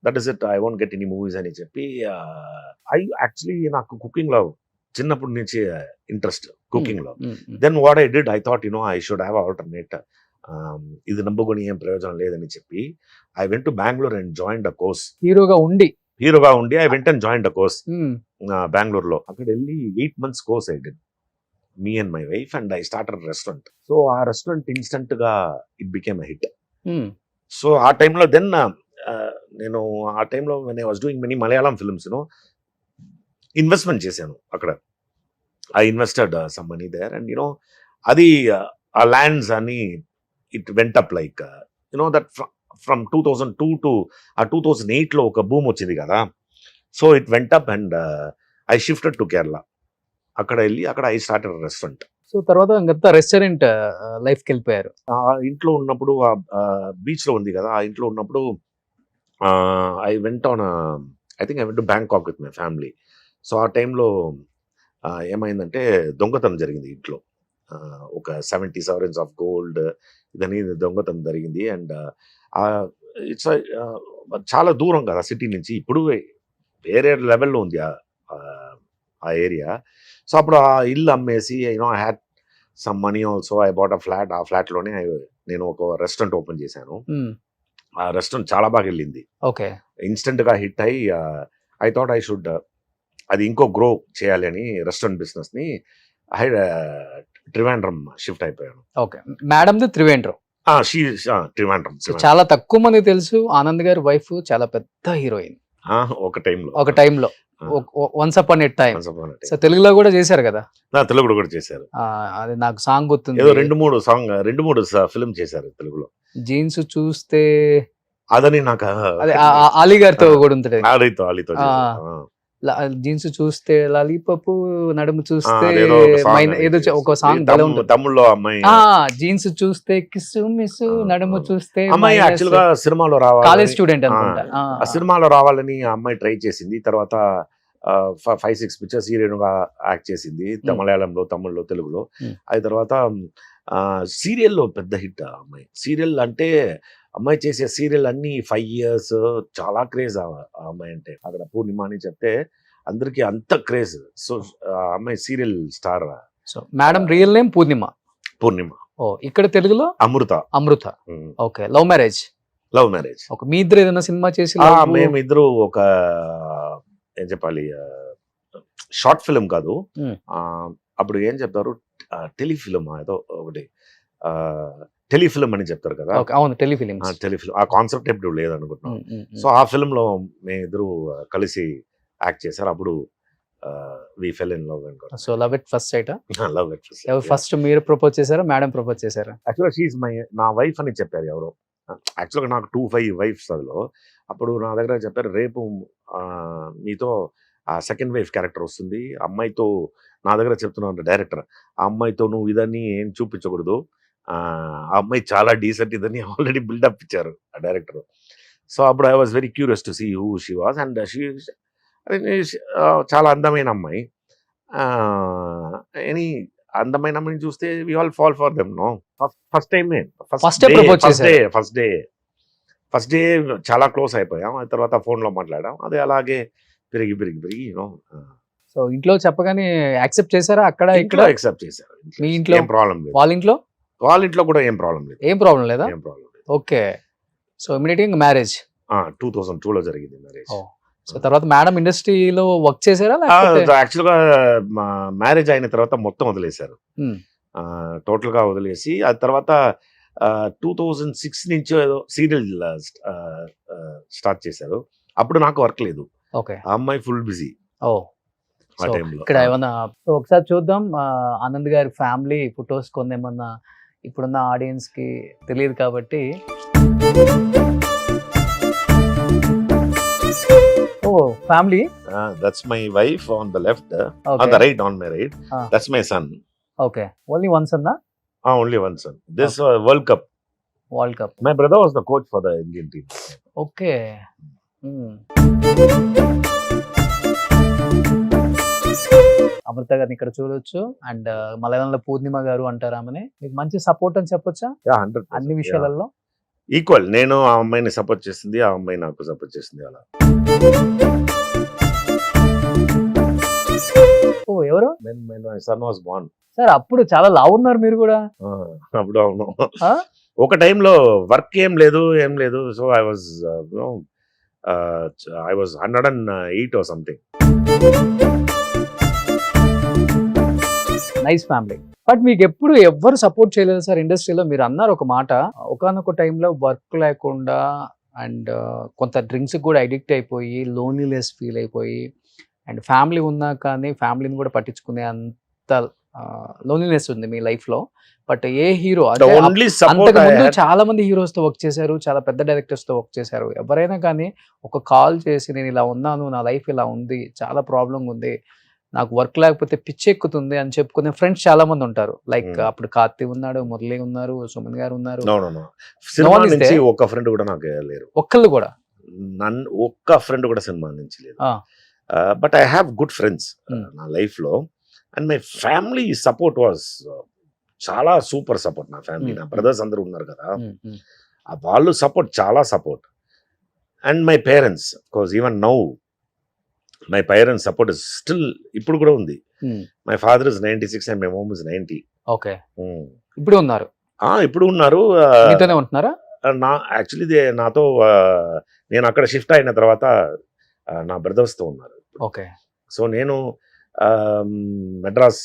that is it, I won't get any movies అని చెప్పి I actually నాకు cooking లో చిన్నప్పటి నుంచి ఇంట్రెస్ట్ కుకింగ్ లో. Then what I did, I thought I should have alternate. ఇది నమ్ముకొని ఏం ప్రయోజనం లేదని చెప్పి I went to Bengaluru and joined a course. హీరోగా ఉండి I went and joined a course బెంగళూరులో. అక్కడ వెళ్ళి 8 months course I did, me and my wife, and I started a restaurant. So our restaurant instant ga it became a hit. So our time lo then our time lo when I was doing many Malayalam films, investment chesanu akkada. I invested some money there, and adi our lands ani it went up like that from 2002 to 2008 lo oka boom ochindi kada. So it went up and I shifted to Kerala. అక్కడ I started restaurant. So తర్వాత అంతా restaurant లైఫ్కి వెళ్ళిపోయారు. ఆ ఇంట్లో ఉన్నప్పుడు beach లో ఉంది కదా, ఆ ఇంట్లో ఉన్నప్పుడు I went on I think I went to Bangkok with my family. So ఆ టైంలో ఏమైందంటే దొంగతనం జరిగింది ఇంట్లో. ఒక 70 sovereigns ఆఫ్ గోల్డ్ ఇదని దొంగతనం జరిగింది. అండ్ ఇట్స్ చాలా దూరం కదా సిటీ నుంచి. ఇప్పుడు వేరే లెవెల్లో ఉంది ఆ ఏరియా. సో అప్పుడు ఆ ఇల్లు అమ్మేసి I had some money also. I bought a flat. ఆ ఫ్లాట్లోనే నేను ఒక రెస్టారెంట్ ఓపెన్ చేశాను. ఆ రెస్టారెంట్ చాలా బాగా వెళ్ళింది. ఓకే. ఇన్స్టెంట్గా హిట్ అయ్యి ఐ థాట్ ఐ షుడ్ అది ఇంకో గ్రో చేయాలి అని రెస్టారెంట్ బిజినెస్ని ట్రివాండ్రం షిఫ్ట్ అయిపోయాను. ఓకే. మేడంది త్రివేంద్రం. ట్రివాండ్రం. చాలా తక్కువ మంది తెలుసు ఆనంద్ గారి వైఫ్ చాలా పెద్ద హీరోయిన్ ఒక టైంలో once upon a time. So తెలుగులో కూడా చేశారు కదా. తెలుగులో కూడా చేశారు. అది నాకు సాంగ్ గుర్తుంది. ఏదో 2-3 ఫిల్మ్ చేశారు తెలుగులో. జీన్స్ చూస్తే అదని నాకు అదే అలీ గారితో కూడా ఉంటుంది. అలీతో జీన్స్ చూస్తే లాలీపప్పు, నడుము చూస్తే ఏదో ఒక సాంగ్ తమిళ్లో అమ్మాయి జీన్స్ చూస్తే కిస్సు మిస్సు, నడుము చూస్తే అమ్మాయి యాక్చువల్ గా సినిమాలో రావాలి, కాలేజ్ స్టూడెంట్ అనుకుంటా. ఆ సినిమాలో రావాలని ఆ అమ్మాయి ట్రై చేసింది. తర్వాత 5-6 పిక్చర్స్ హీరోయిన్గా యాక్ట్ చేసింది మలయాళంలో, తమిళ్లో, తెలుగులో. అది తర్వాత సీరియల్లో పెద్ద హిట్ ఆ అమ్మాయి. సీరియల్ అంటే అమ్మాయి చేసే సీరియల్ అన్ని 5 years చాలా క్రేజ్ ఆ అమ్మాయి అంటే. అక్కడ పూర్ణిమ అని చెప్తే అందరికి అంత క్రేజ్. సో ఆ అమ్మాయి serial star. So madam real name Purnima. ఓ, ఇక్కడ తెలుగులో అమృత. ఓకే. Love marriage. ఒక మీ ఇద్దరు ఏదైనా సినిమా చేసి? మేమిద్దరు ఒక ఏం చెప్పాలి, షార్ట్ ఫిల్మ్ కాదు, అప్పుడు ఏం చెప్తారు, టెలిఫిల్మ్ ఏదో ఒకటి, టెలిఫిల్మ్ అని చెప్తారు కదా. అవును, టెలిఫిల్మ్. ఆ కాన్సెప్ట్ ఎప్పుడు లేదనుకుంటున్నాం. సో ఆ ఫిల్మ్ లో మేమిద్దరు కలిసి యాక్ట్ చేశారు. అప్పుడు we fell in love. So love at first sight. Love at first. First మీరు ప్రపోజ్ చేశారా, మేడం ప్రపోజ్ చేశారా? యాక్చువల్గా షీఈ్ నా వైఫ్ అని చెప్పారు ఎవరో. యాక్చువల్గా నాకు 2-5 వైఫ్స్ అందులో. అప్పుడు నా దగ్గర చెప్పారు, రేపు మీతో ఆ సెకండ్ వైఫ్ క్యారెక్టర్ వస్తుంది, అమ్మాయితో నా దగ్గర చెప్తున్నాను డైరెక్టర్, ఆ అమ్మాయితో నువ్వు ఇదని ఏం చూపించకూడదు, ఆ అమ్మాయి చాలా డీసెంట్ ఇదని ఆల్రెడీ బిల్డప్ ఇచ్చారు ఆ డైరెక్టర్. సో అప్పుడు I was very curious to see who she was. And చాలా అందమైన అమ్మాయి. ఎనీ అందమైన అమ్మాయిని చూస్తే we all fall for them. No first day చాలా క్లోజ్ అయిపోయాం. ఆ తర్వాత ఫోన్లో మాట్లాడాం. అదే అలాగే పెరిగి యూనో. సో ఇంట్లో చెప్పగానే యాక్సెప్ట్ చేశారా? అక్కడ ఇక్కడ యాక్సెప్ట్ చేశారు. మీ ఇంట్లో ఏం ప్రాబ్లం లేదు. వాళ్ళ ఇంట్లో కూడా ఏం ప్రాబ్లం లేదా? ఓకే. సో ఇమిడియట్గా మ్యారేజ్ 2002లో జరిగింది మ్యారేజ్. సో తర్వాత మేడం ఇండస్ట్రీలో వర్క్ చేశారా? యాక్చువల్గా మ్యారేజ్ అయిన తర్వాత మొత్తం వదిలేశారు, టోటల్ గా వదిలేసి. ఆ తర్వాత 2006 నుంచి ఏదో సీరియల్ స్టార్ట్ చేశారు. అప్పుడు నాకు వర్క్ లేదు. ఓకే. ఆ అమ్మాయి ఫుల్ బిజీ ఆ టైంలో. ఇక్కడ ఏమన్నా ఒకసారి చూద్దాం ఆనంద్ గారి ఫ్యామిలీ ఫొటోస్ కొందేమన్నా ఇప్పుడున్న ఆడియన్స్ కి తెలియదు కాబట్టి. ఓ family. That's my wife on the left, on the right, on my right. That's my son. Okay. Only one son? Only one son. This World Cup. My brother was the coach for the Indian team. Okay. అమృత గారిని ఇక్కడ చూడొచ్చు. And మలయాళంలో పూర్ణిమ గారు అంటారు ఆమెని. మీకు మంచి support అని చెప్పొచ్చా? 100%. అన్ని విషయాలలో ఈక్వల్. నేను ఆ అమ్మాయిని సపోర్ట్ చేసింది, ఆ అమ్మాయి నాకు సపోర్ట్ చేసింది. అలా. ఓ ఎవరు? My son was born. Sir అప్పుడు చాలా లావు ఉన్నారు మీరు కూడా. అప్పుడు అవును. ఒక టైంలో వర్క్ ఏం లేదు. So I was 108 or something. Nice family. But మీకు ఎప్పుడు ఎవ్వరు సపోర్ట్ చేయలేదు సార్ ఇండస్ట్రీలో? మీరు అన్నారు ఒక మాట, ఒకానొక టైంలో వర్క్ లేకుండా అండ్ కొంత డ్రింక్స్ కూడా అడిక్ట్ అయిపోయి లోన్లీనెస్ ఫీల్ అయిపోయి, అండ్ ఫ్యామిలీ ఉన్నా కానీ ఫ్యామిలీని కూడా పట్టించుకునే అంత లోన్లీనెస్ ఉంది మీ లైఫ్ లో. బట్ ఏ హీరో అంతకుముందు చాలా మంది హీరోస్ తో వర్క్ చేశారు, చాలా పెద్ద డైరెక్టర్స్ తో వర్క్ చేశారు. ఎవరైనా కానీ ఒక కాల్ చేసి నేను ఇలా ఉన్నాను, నా లైఫ్ ఇలా ఉంది, చాలా ప్రాబ్లం ఉంది, నాకు వర్క్ లేకపోతే పిచ్చి ఎక్కుతుంది అని చెప్పుకునే ఫ్రెండ్స్ చాలా మంది ఉంటారు. Like Hmm. అప్పుడు కార్తీ ఉన్నాడు, మురళి ఉన్నారు, సుమన్ గారు ఉన్నారు. నో సినిమా one is నుంచి there. ఒక్క ఫ్రెండ్ కూడా నాకు లేరు. ఒక్కళ్ళు కూడా నన్ను ఒక్క ఫ్రెండ్ కూడా సినిమా నుంచి లేదు. But I have good friends Hmm. నా లైఫ్ లో. And my family support was చాలా సూపర్ సపోర్ట్. నా ఫ్యామిలీ, Hmm. నా బ్రదర్స్ అందరూ ఉన్నారు కదా, ఉమ్, ఉమ్, వాళ్ళు సపోర్ట్, చాలా support. And my parents, because even now my parents support is still, ఇప్పుడు కూడా ఉంది. Um. My father is 96 and my mom is 90. Okay, ఇప్పుడు ఉన్నారు, ఇప్పుడు ఉన్నారు. మీతోనే ఉంటున్నారా? నా యాక్చువల్లీ నాతో నేను అక్కడ షిఫ్ట్ అయిన తర్వాత నా బ్రదర్స్తో ఉన్నారు. ఓకే, సో నేను మెడ్రాస్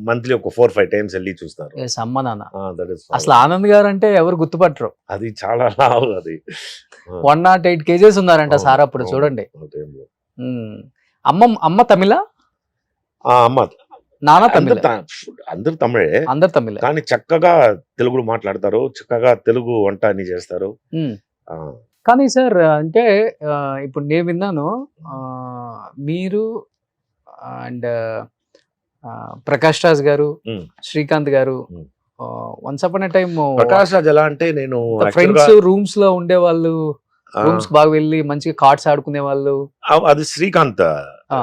మంత్లీ ఒక 4-5 టైమ్స్ వెళ్ళి చూస్తారు. Yes, అమ్మ నాన్న. దట్ ఇస్ అసలు ఆనంద్ గారు అంటే ఎవరు గుర్తుపట్టరు. అది చాలా లావు అది. 108 kgs ఉన్నారంట అవును, సార్ అప్పుడు, అవును, చూడండి. ఆ టైంలో. ఉమ్. అమ్మ తమిళ, అమ్మ నాన్న తమిళ, అందరు తమిళే, అందరు తమిళ. కానీ చక్కగా తెలుగులో మాట్లాడతారు, చక్కగా తెలుగు వంట అన్ని చేస్తారు. ఉమ్. ఆ, కానీ సార్ అంటే ఇప్పుడు నేను విన్నాను, మీరు అండ్ ప్రకాష్ రాజ్ గారు, um. Srikanth garu um. Once upon a time Prakash Raj ఎలా అంటే, నేను ఫ్రెండ్స్ రూమ్స్ లో ఉండేవాళ్ళు, రూమ్స్ బాగా వెళ్ళి మంచిగా కార్డ్స్ ఆడుకునే వాళ్ళు. అది శ్రీకాంత్. ఆ.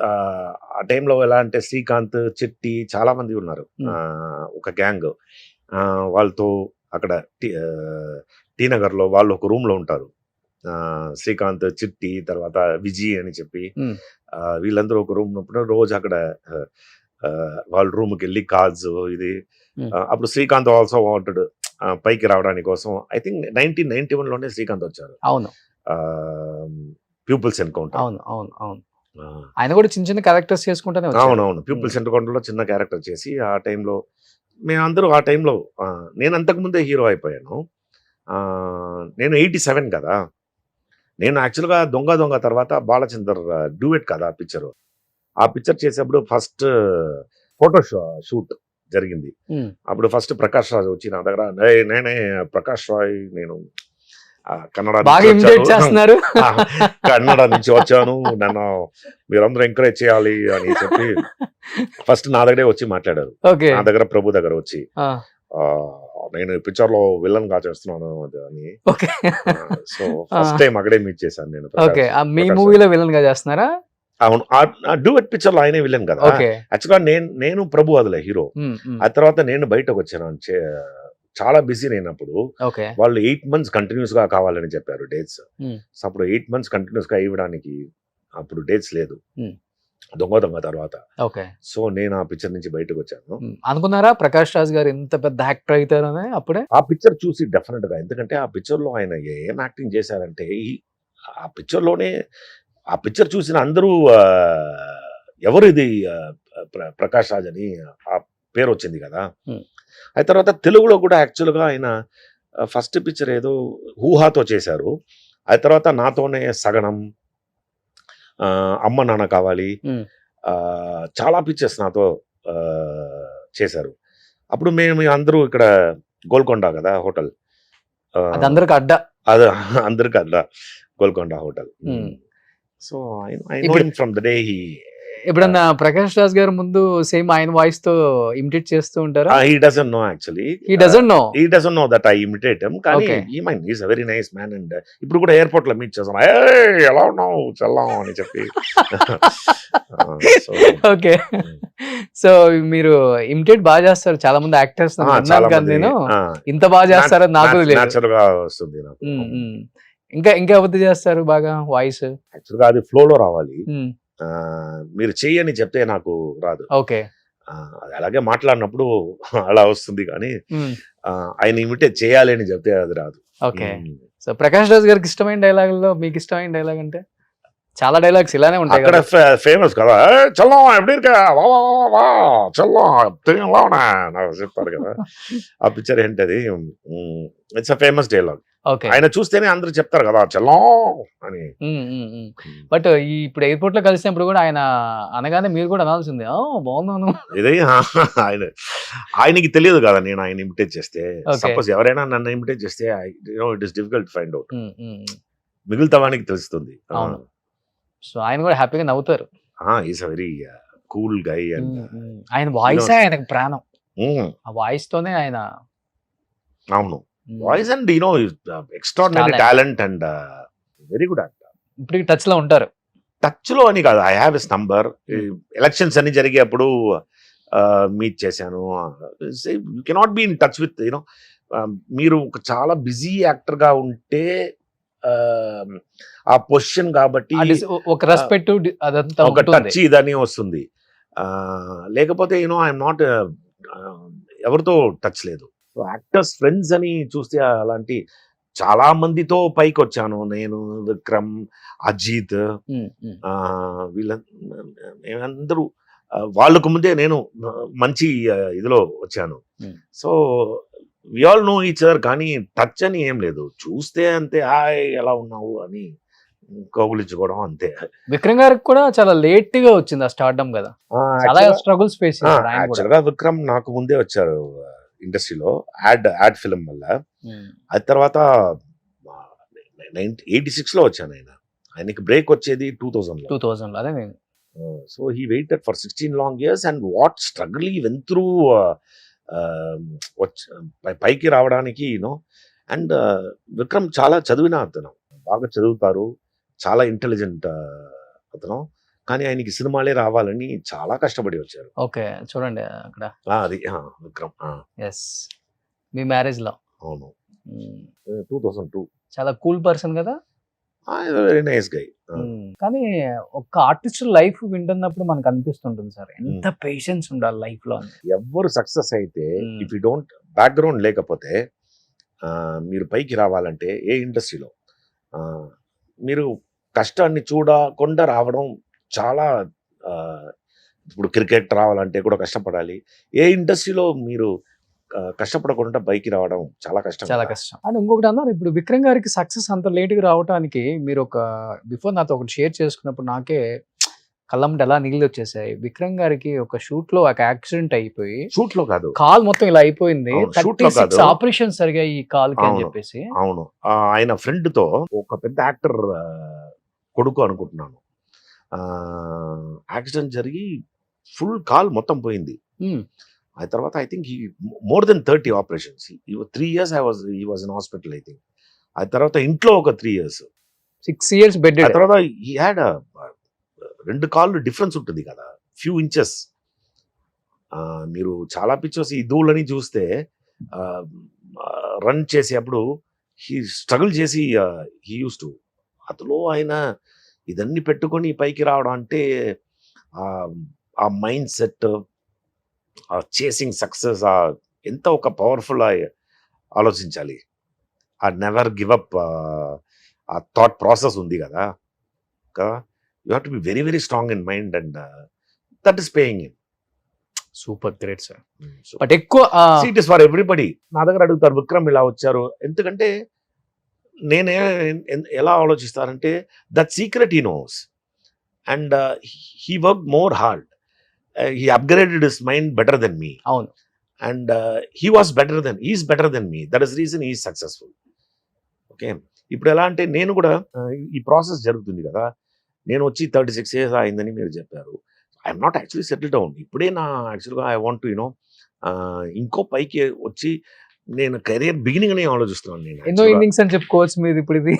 ఆ టైంలో ఎలా అంటే శ్రీకాంత్, చిట్టి చాలా మంది ఉన్నారు. ఉమ్. ఒక గ్యాంగ్, వాళ్ళతో అక్కడ టీ నగర్ లో వాళ్ళు ఒక రూమ్ లో ఉంటారు. శ్రీకాంత్, చిట్టి, తర్వాత విజయ్ అని చెప్పి ఉమ్. వీళ్ళందరూ ఒక రూమ్ ఉన్నప్పుడు రోజు అక్కడ వాళ్ళ రూమ్కి వెళ్ళి కార్డ్స్ ఇది. ఉమ్. అప్పుడు శ్రీకాంత్ ఆల్సో వాంటెడ్ పైకి రావడానికి కోసం. ఐ థింక్ 1991 లోనే శ్రీకాంత్ వచ్చారు. అవును, పీపుల్స్ ఎన్కౌంటర్. అవును, అవును, అవును. ఆయన కూడా చిన్న చిన్న క్యారెక్టర్స్ చేసుకుంటానే వచ్చారు. అవునవును, పీపుల్స్ ఎన్కౌంటర్ లో చిన్న క్యారెక్టర్ చేసి ఆ టైంలో మేమందరూ ఆ టైంలో నేను అంతకుముందే హీరో అయిపోయాను. నేను 87 కదా. నేను యాక్చువల్గా దొంగ తర్వాత బాలచందర్ డ్యూయెట్ కదా పిక్చర్. ఆ పిక్చర్ చేసేప్పుడు ఫస్ట్ ఫోటో షూట్ జరిగింది. ఉమ్. అప్పుడు ఫస్ట్ ప్రకాష్ రాజ్ వచ్చి నా దగ్గర, నేనే ప్రకాష్ రాయ్, నేను కన్నడ బాగా నుంచి ఇమిటేట్ వచ్చాను. చేస్తున్నారు. కన్నడ నుంచి వచ్చాను, నన్ను మీరందరూ ఎంకరేజ్ చేయాలి అని చెప్పి ఫస్ట్ నా దగ్గరే వచ్చి మాట్లాడారు. ఓకే. నా దగ్గర ప్రభు దగ్గర వచ్చి, ఆ, నేను పిక్చర్ లో విలన్ గా చేస్తున్నాను అని. ఓకే. సో ఫస్ట్ టైం అక్కడే మీట్ చేశాను నేను. ఓకే, మీ ప్రకాష్ మూవీలో విలన్ గా చేస్తున్నారా? అవును, డ్యూయెట్ పిక్చర్ లో ఆయనే విలన్ కదా. ఓకే. యాక్చువల్గా నేను ప్రభు అదిలే హీరో. ఉమ్, ఉమ్. ఆ తర్వాత నేను బయటకు వచ్చాను. చాలా బిజీ అయినప్పుడు ఓకే. వాళ్ళు 8 months కంటిన్యూస్ గా కావాలని చెప్పారు డేట్స్. ఉమ్. సో అప్పుడు 8 months కంటిన్యూస్ గా ఇవ్వడానికి అప్పుడు డేట్స్ లేదు, ఉమ్. దొంగ తర్వాత. ఓకే. సో నేను ఆ పిక్చర్ నుంచి బయటకు వచ్చాను. ఉమ్. అనుకున్నారా ప్రకాష్ రాజ్ గారు ఇంత పెద్ద యాక్టర్ అవుతారని అప్పుడే? ఆ పిక్చర్ చూసి డెఫినెట్ గా, ఎందుకంటే ఆ పిక్చర్ లో ఆయన ఏం యాక్టింగ్ చేశారంటే, ఆ పిక్చర్ లోనే ఆ పిక్చర్ చూసిన అందరూ ఎవరు ఇది ప్రకాష్ రాజ్ అని ఆ పేరు వచ్చింది కదా. ఆ తర్వాత తెలుగులో కూడా యాక్చువల్గా ఆయన ఫస్ట్ పిక్చర్ ఏదో ఊహాతో చేశారు. ఆ తర్వాత నాతోనే సగనం, అమ్మ నాన్న కావాలి, ఉమ్. చాలా పిక్చర్స్ నాతో చేశారు. అప్పుడు మేము అందరూ ఇక్కడ గోల్కొండ కదా హోటల్, అది అందరికి అడ్డా. అది అందరికి అడ్డా Golconda hotel. Um. So I know him from the day he. ఎప్పుడన్నా ప్రకాష్ రాజ్ గారు ముందు సేమ్ ఆయన వాయిస్ తో ఇమిటేట్ చేస్తూ ఉంటారా? He doesn't know actually. He doesn't know. He doesn't know that I imitate him. కానీ Okay. he's a very nice man. And ఇప్పుడు కూడా ఎయిర్పోర్ట్ లో మీట్ చేసాం, ఎలా ఉన్నావు చల్లం అని చెప్పి. ఓకే. సో మీరు ఇమిటేట్ బాగా చేస్తారు. చాలా మంది యాక్టర్స్ చాలా నేను ఇంత బాగా చేస్తారని నాకు తెలియదు. న్యాచురల్ గా వస్తుంది నాకు. ఉమ్, ఉమ్. ఇంకా ఎవరు చేస్తారు బాగా వాయిస్? యాక్చువల్ గా అది ఫ్లో లో రావాలి. మీరు చెయ్యని చెప్తే నాకు రాదు. ఓకే. అది అలాగే మాట్లాడినప్పుడు అలా వస్తుంది, కానీ ఆయన ఇమిటేట్ చేయాలి అని చెప్తే అది రాదు. ఓకే. సో ప్రకాష్ రాజ్ గారికి ఇష్టమైన డైలాగుల్లో మీకు ఇష్టమైన డైలాగ్ అంటే? చాలా డైలాగ్స్ ఇలానే ఉంటాయి అక్కడ కదా. ఫేమస్ కదా, చల్లం ఎప్పుడు చల్లం తెలియలావునా నాకు చెప్తారు కదా. ఆ పిక్చర్ ఏంటది, it's a famous dialogue. Okay. ఆయన చూస్తేనే అందరూ చెప్తారు కదా చల్లం అని. బట్ ఇప్పుడు ఎయిర్పోర్ట్ లో కలిసినప్పుడు కూడా ఆయన అనగానే మీరు కూడా అనాల్సిందే, బాగున్నాను. ఇది ఆయనకి తెలియదు కదా నేను ఆయన ఇమిటేట్ చేస్తే. Okay. సపోజ్ ఎవరైనా నన్ను ఇమిటేట్ చేస్తే it is difficult find out. మిగతా వానికి తెలుస్తుంది. అవును. సో ఆయన కూడా హ్యాపీగా నవ్వుతారు. Is a very cool guy and ఆయన వాయిస్ ఆయనకు ప్రాణం. mm, ఆ వాయిస్ తోనే ఆయన అవును voice and you know extraordinary Talent. Talent and very good actor. ఇప్పటికి టచ్ లో ఉంటారు. టచ్ లో అని కాదు, I have his number. Elections అన్ని జరిగేప్పుడు మీట్ చేశాను. You cannot be in touch with you know, మీరు ఒక చాలా బిజీ యాక్టర్ గా ఉంటే ఆ పొజిషన్ కాబట్టి ఒక రెస్పెక్ట్ అదంతా ఒక ఉంటుంది. టచ్ ఇదని వస్తుంది. లేకపోతే యూనో ఐఎమ్ నాట్ ఎవరితో టచ్ లేదు. సో యాక్టర్స్ ఫ్రెండ్స్ అని చూస్తే అలాంటి చాలా మందితో పైకి వచ్చాను నేను. విక్రమ్, అజిత్, ఉమ్, ఉమ్. వీళ్ళందరూ వాళ్ళకు ముందే నేను మంచి ఇదిలో వచ్చాను. Hmm. So we all know each other, కానీ టచ్ అని ఏం లేదు. చూస్తే అంతే హాయ్ ఎలా ఉన్నావు అని కౌగులించుకోవడం అంతే. విక్రమ్ గారికి కూడా చాలా లేట్ గా వచ్చింది ఆ స్టార్డమ్ కదా. చాలా స్ట్రగుల్స్ ఫేస్ చేశారు ఆయన కూడా. యాక్చువల్ గా విక్రమ్ నాకు ముందే వచ్చారు ఇండస్ట్రీలో యాడ్ ఫిల్మ్ వల్ల. అది తర్వాత 86 లో వచ్చాను ఆయన. ఆయనకి బ్రేక్ వచ్చేది 2000 లో. 2000 లో అదే నేను. So he waited for 16 long years and what struggle he went through పైకి రావడానికి యూనో. అండ్ విక్రమ్ చాలా చదివిన అతను, బాగా చదువుతారు, చాలా ఇంటెలిజెంట్ అతను. కానీ ఆయనకి సినిమాలే రావాలని చాలా కష్టపడి వచ్చారు. ఓకే చూడండి అక్కడ అది విక్రమ్. ఎస్ మీ మ్యారేజ్ లో. అవును 2002. చాలా కూల్ పర్సన్ కదా. Very nice guy. కానీ ఒక ఆర్టిస్ట్ లైఫ్ వింటున్నప్పుడు మనకు అనిపిస్తుంటుంది సార్ ఎంత పేషెన్స్ ఉండాలి లైఫ్ లో అని. ఎవ్వరు సక్సెస్ అయితే ఇఫ్ యూ డోంట్ బ్యాక్గ్రౌండ్ లేకపోతే మీరు పైకి రావాలంటే ఏ ఇండస్ట్రీలో మీరు కష్టాన్ని చూడకుండా రావడం చాలా ఇప్పుడు క్రికెట్ రావాలంటే కూడా కష్టపడాలి. ఏ ఇండస్ట్రీలో మీరు కష్టపడకుండా పైకి రావడం చాలా కష్టం. చాలా కష్టం. అండ్ ఇంకొకటి అన్నారు, ఇప్పుడు విక్రమ్ గారికి సక్సెస్ అంత లేట్గా రావడానికి మీరు ఒక బిఫోర్ నాతో ఒకటి షేర్ చేసుకున్నప్పుడు నాకే కళ్ళంట ఎలా నీళ్ళు వచ్చేసాయి. విక్రమ్ గారికి ఒక షూట్ లో ఒక యాక్సిడెంట్ అయిపోయి, షూట్ లో కాదు కాల్ మొత్తం ఇలా అయిపోయింది, అవును, shoot లో 36 కాదు. ఆపరేషన్ సరిగా ఈ కాల్ కి అని అవును. చెప్పేసి. అవును ఆయన ఫ్రెండ్ తో ఒక పెద్ద యాక్టర్ కొడుకు అనుకుంటున్నాను యాక్సిడెంట్ జరిగి ఫుల్ కాల్ మొత్తం పోయింది. ఆ తర్వాత I think more than 30 operations. 3 years he was in hospital I think. ఆ తర్వాత ఇంట్లో ఒక 3 years. 6 years bed. ఆ తర్వాత he had రెండు కాళ్ళు డిఫరెన్స్ ఉంటుంది కదా, ఫ్యూ ఇంచెస్. మీరు చాలా పిక్చర్స్ ఈ ధూళని చూస్తే రన్ చేసేటప్పుడు హీ స్ట్రగుల్ చేసి హీ యూస్ టు. అతలో ఆయన ఇదన్నీ పెట్టుకొని పైకి రావడం అంటే ఆ మైండ్ సెట్, ఆ చేసింగ్ సక్సెస్, ఎంత ఒక పవర్ఫుల్ ఆలోచించాలి. ఆ నెవర్ గివ్ అప్ ఆ థాట్ ప్రాసెస్ ఉంది కదా. You have to be very very strong in mind and that is paying in. Super great sir. But ఎక్కువ ఇట్ ఇస్ ఫర్ ఎవ్రీబడి. నా దగ్గర అడుగుతారు విక్రమ్ ఇలా వచ్చారు ఎందుకంటే నేనే ఎలా ఆలోచిస్తానంటే that secret he knows and he work more hard. He upgraded his mind better than me. అవును. And he is better than me. That is the reason he is successful. Okay. ఇప్పుడు ఎలా అంటే నేను కూడా ఈ ప్రాసెస్ జరుగుతుంది కదా. నేను వచ్చి 36 years అయిందని మీరు చెప్పారు. I'm not actually settle down. ఇప్పుడే నా యాక్చువల్గా ఐ వాంట్ టు యూనో ఇంకో పైకి వచ్చి నేను కెరీర్ బిగినింగ్ అని ఆలోచిస్తున్నాను. నేను ఎన్నో ఇన్నింగ్స్ అని చెప్పుకోవచ్చు మీరు ఇప్పుడు ఇది.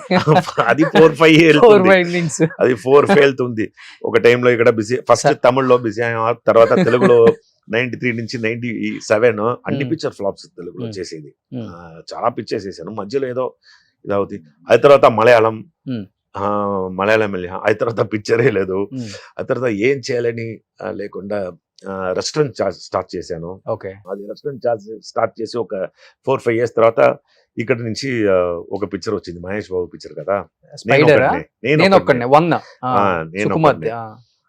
అది 4-5 ఇన్నింగ్స్. అది 4 వెళ్తుంది. ఒక టైంలో ఇక్కడ బిజీ, ఫస్ట్ తమిళ్లో బిజీ అయ్యా, తర్వాత తెలుగులో 93 నుంచి 97 అన్ని పిక్చర్ ఫ్లాప్స్ తెలుగులో చేసేది. చాలా పిక్చర్స్ చేశాను. మధ్యలో ఏదో ఇదవుతుంది. అది తర్వాత మలయాళం వెళ్ళా. అది తర్వాత పిక్చరే లేదు. ఆ తర్వాత ఏం చేయాలని లేకుండా రెస్టారెంట్ స్టార్ట్ చేశాను. ఓకే. అది రెస్టారెంట్ స్టార్ట్ చేసి ఒక 4-5 years తర్వాత ఇక్కడ నుంచి ఒక పిక్చర్ వచ్చింది, మహేష్ బాబు పిక్చర్ కదా.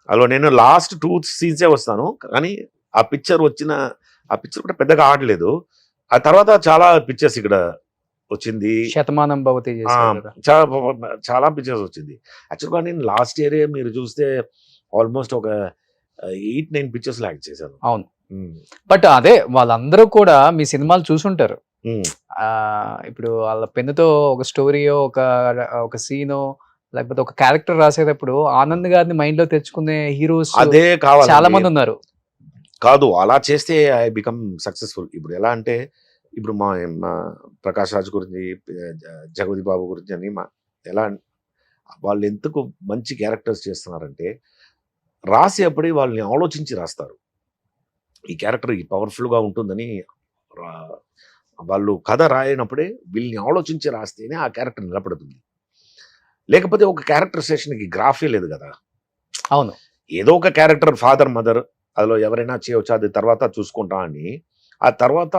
అలా నేను లాస్ట్ 2 scenes వస్తాను, కానీ ఆ పిక్చర్ కూడా పెద్దగా ఆడలేదు. ఆ తర్వాత చాలా పిక్చర్స్ ఇక్కడ వచ్చింది. శతమానం భవతి చాలా పిక్చర్స్ వచ్చింది. యాక్చువల్గా నేను లాస్ట్ ఇయర్ మీరు చూస్తే ఆల్మోస్ట్ ఒక 8-9 పిక్చర్స్ యాక్ట్ చేశాను. అవును. బట్ అదే వాళ్ళందరూ కూడా మీ సినిమాలు చూసుంటారు. ఇప్పుడు వాళ్ళ పెన్నుతో ఒక స్టోరీయో ఒక సీనో లేకపోతే ఒక క్యారెక్టర్ రాసేటప్పుడు ఆనంద్ గారిని మైండ్ లో తెచ్చుకునే హీరోస్ అదే కావాలి చాలా మంది ఉన్నారు. కాదు అలా చేస్తే ఐ బికమ్ సక్సెస్ఫుల్. ఇప్పుడు ఎలా అంటే ఇప్పుడు మా ప్రకాష్ రాజ్ గురించి జగపతి బాబు గురించి అని ఎలా వాళ్ళు ఎందుకు మంచి క్యారెక్టర్స్ చేస్తున్నారంటే రాసేప్పుడే వాళ్ళని ఆలోచించి రాస్తారు. ఈ క్యారెక్టర్ ఈ పవర్ఫుల్గా ఉంటుందని వాళ్ళు కథ రాయనప్పుడే వీళ్ళని ఆలోచించి రాస్తేనే ఆ క్యారెక్టర్ నిలబడుతుంది. లేకపోతే ఒక క్యారెక్టర్ సెషన్కి గ్రాఫే లేదు కదా. అవును, ఏదో ఒక క్యారెక్టర్ ఫాదర్ మదర్ అందులో ఎవరైనా చేయవచ్చు, అది తర్వాత చూసుకుంటా అని ఆ తర్వాత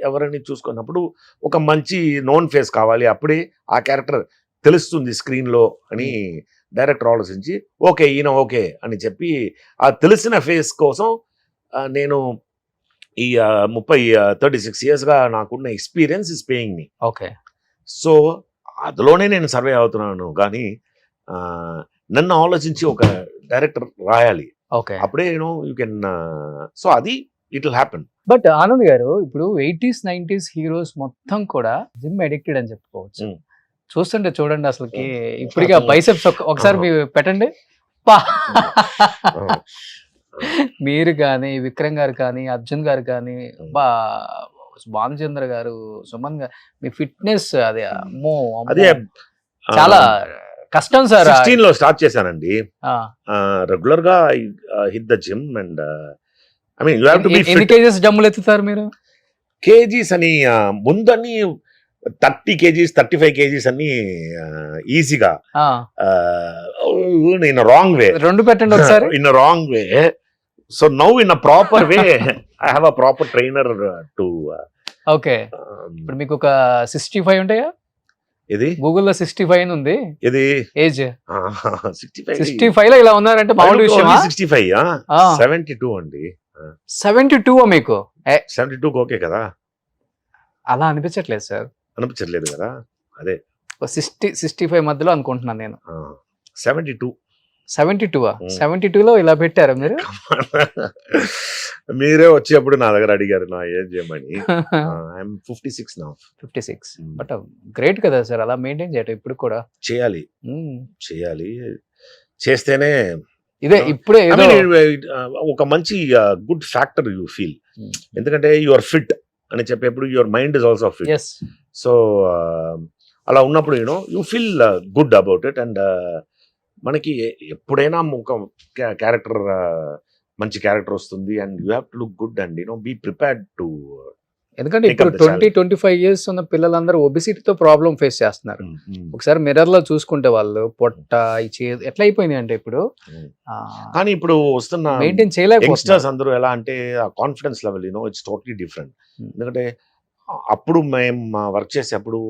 ఎవరైనా చూసుకున్నప్పుడు ఒక మంచి నోన్ ఫేస్ కావాలి, అప్పుడే ఆ క్యారెక్టర్ తెలుస్తుంది స్క్రీన్లో అని డైరెక్టర్ ఆలోచించి ఓకే ఈయన ఓకే అని చెప్పి ఆ తెలిసిన ఫేస్ కోసం నేను ఈ 36 ఇయర్స్గా నాకున్న experience is paying me. Okay, so అందులోనే నేను సర్వే అవుతున్నాను కానీ నన్ను ఆలోచించి ఒక డైరెక్టర్ రాయాలి, ఓకే, అప్పుడే యూ కెన్. సో అది it will happen. But Anand గారు ఇప్పుడు 80s 90s హీరోస్ మొత్తం కూడా జిమ్ అడిక్టెడ్ అని చెప్పుకోవచ్చు. చూస్తుంటే చూడండి అసలుకి ఇప్పటికే బైసెప్స్ ఒకసారి మీరు పెట్టండి. మీరు కానీ విక్రమ్ గారు కానీ అర్జున్ గారు కానీ భానుచంద్ర గారు సుమన్ గారు మీ ఫిట్నెస్ అదే అమ్మో అదే చాలా కష్టం సార్. 16 లో స్టార్ట్ చేశానండి రెగ్యులర్ గా hit the gym and I mean you have to be fit. ఎన్ని కేజీస్ డమ్ములు ఎత్తుతారు మీరు? కేజీస్ అని ముందని 30 కేజీస్ 35 కేజీస్ అన్ని ఈజీగా ఇన్ రాంగ్ వే. రెండు పెట్టండి ఒకసారి. In wrong way. So now in a proper way I have a proper trainer to. Okay, ఇప్పుడు మీకు ఒక 65 ఉంటాయా? ఇది గూగుల్లో 65 అని ఉంది. ఇది ఏజ్ 65 లో ఇలా ఉన్నారంటే మామూలు విషయం. 65 72 అండి. 72 మీకు 72 ఓకే కదా? అలా అనిపించట్లేదు సార్. అనిపించట్లేదు కదా? అదే 60-65 మధ్యలో అనుకుంటున్నాను నేను. 72 72లో ఇలా పెట్టారు మీరు? మీరే వచ్చేప్పుడు నా దగ్గర అడిగారు నా ఏం చేయమని. 56 నా. 56. బట్ గ్రేట్ కదా సార్ అలా మెయింటైన్ చేయటం. ఇప్పుడు కూడా చేయాలి చేస్తేనే ఇదే ఇప్పుడే ఒక మంచి గుడ్ ఫ్యాక్టర్ యూ ఫీల్. ఎందుకంటే యు ఆర్ ఫిట్ అని చెప్పేప్పుడు your mind is also fit. So అలా ఉన్నప్పుడు you feel good about it. And మనకి ఎప్పుడైనా ఒక క్యారెక్టర్ మంచి క్యారెక్టర్ వస్తుంది and you have to look good and be prepared to. ఎందుకంటే ఇప్పుడు 20-25 ఇయర్స్ ఉన్న పిల్లలందరూ ఒబిసిటీతో ప్రాబ్లం ఫేస్ చేస్తున్నారు. ఒకసారి మిర్రర్ లో చూసుకుంటే వాళ్ళు పొట్ట ఎట్లా అయిపోయింది అంటే ఇప్పుడు. కానీ ఇప్పుడు వస్తున్న మెయింటైన్ చేయలేక యంగ్స్టర్స్ అందరూ ఎలా అంటే ఆ confidence level it's totally different. ఎందుకంటే అప్పుడు మేము వర్క్ చేసేప్పుడు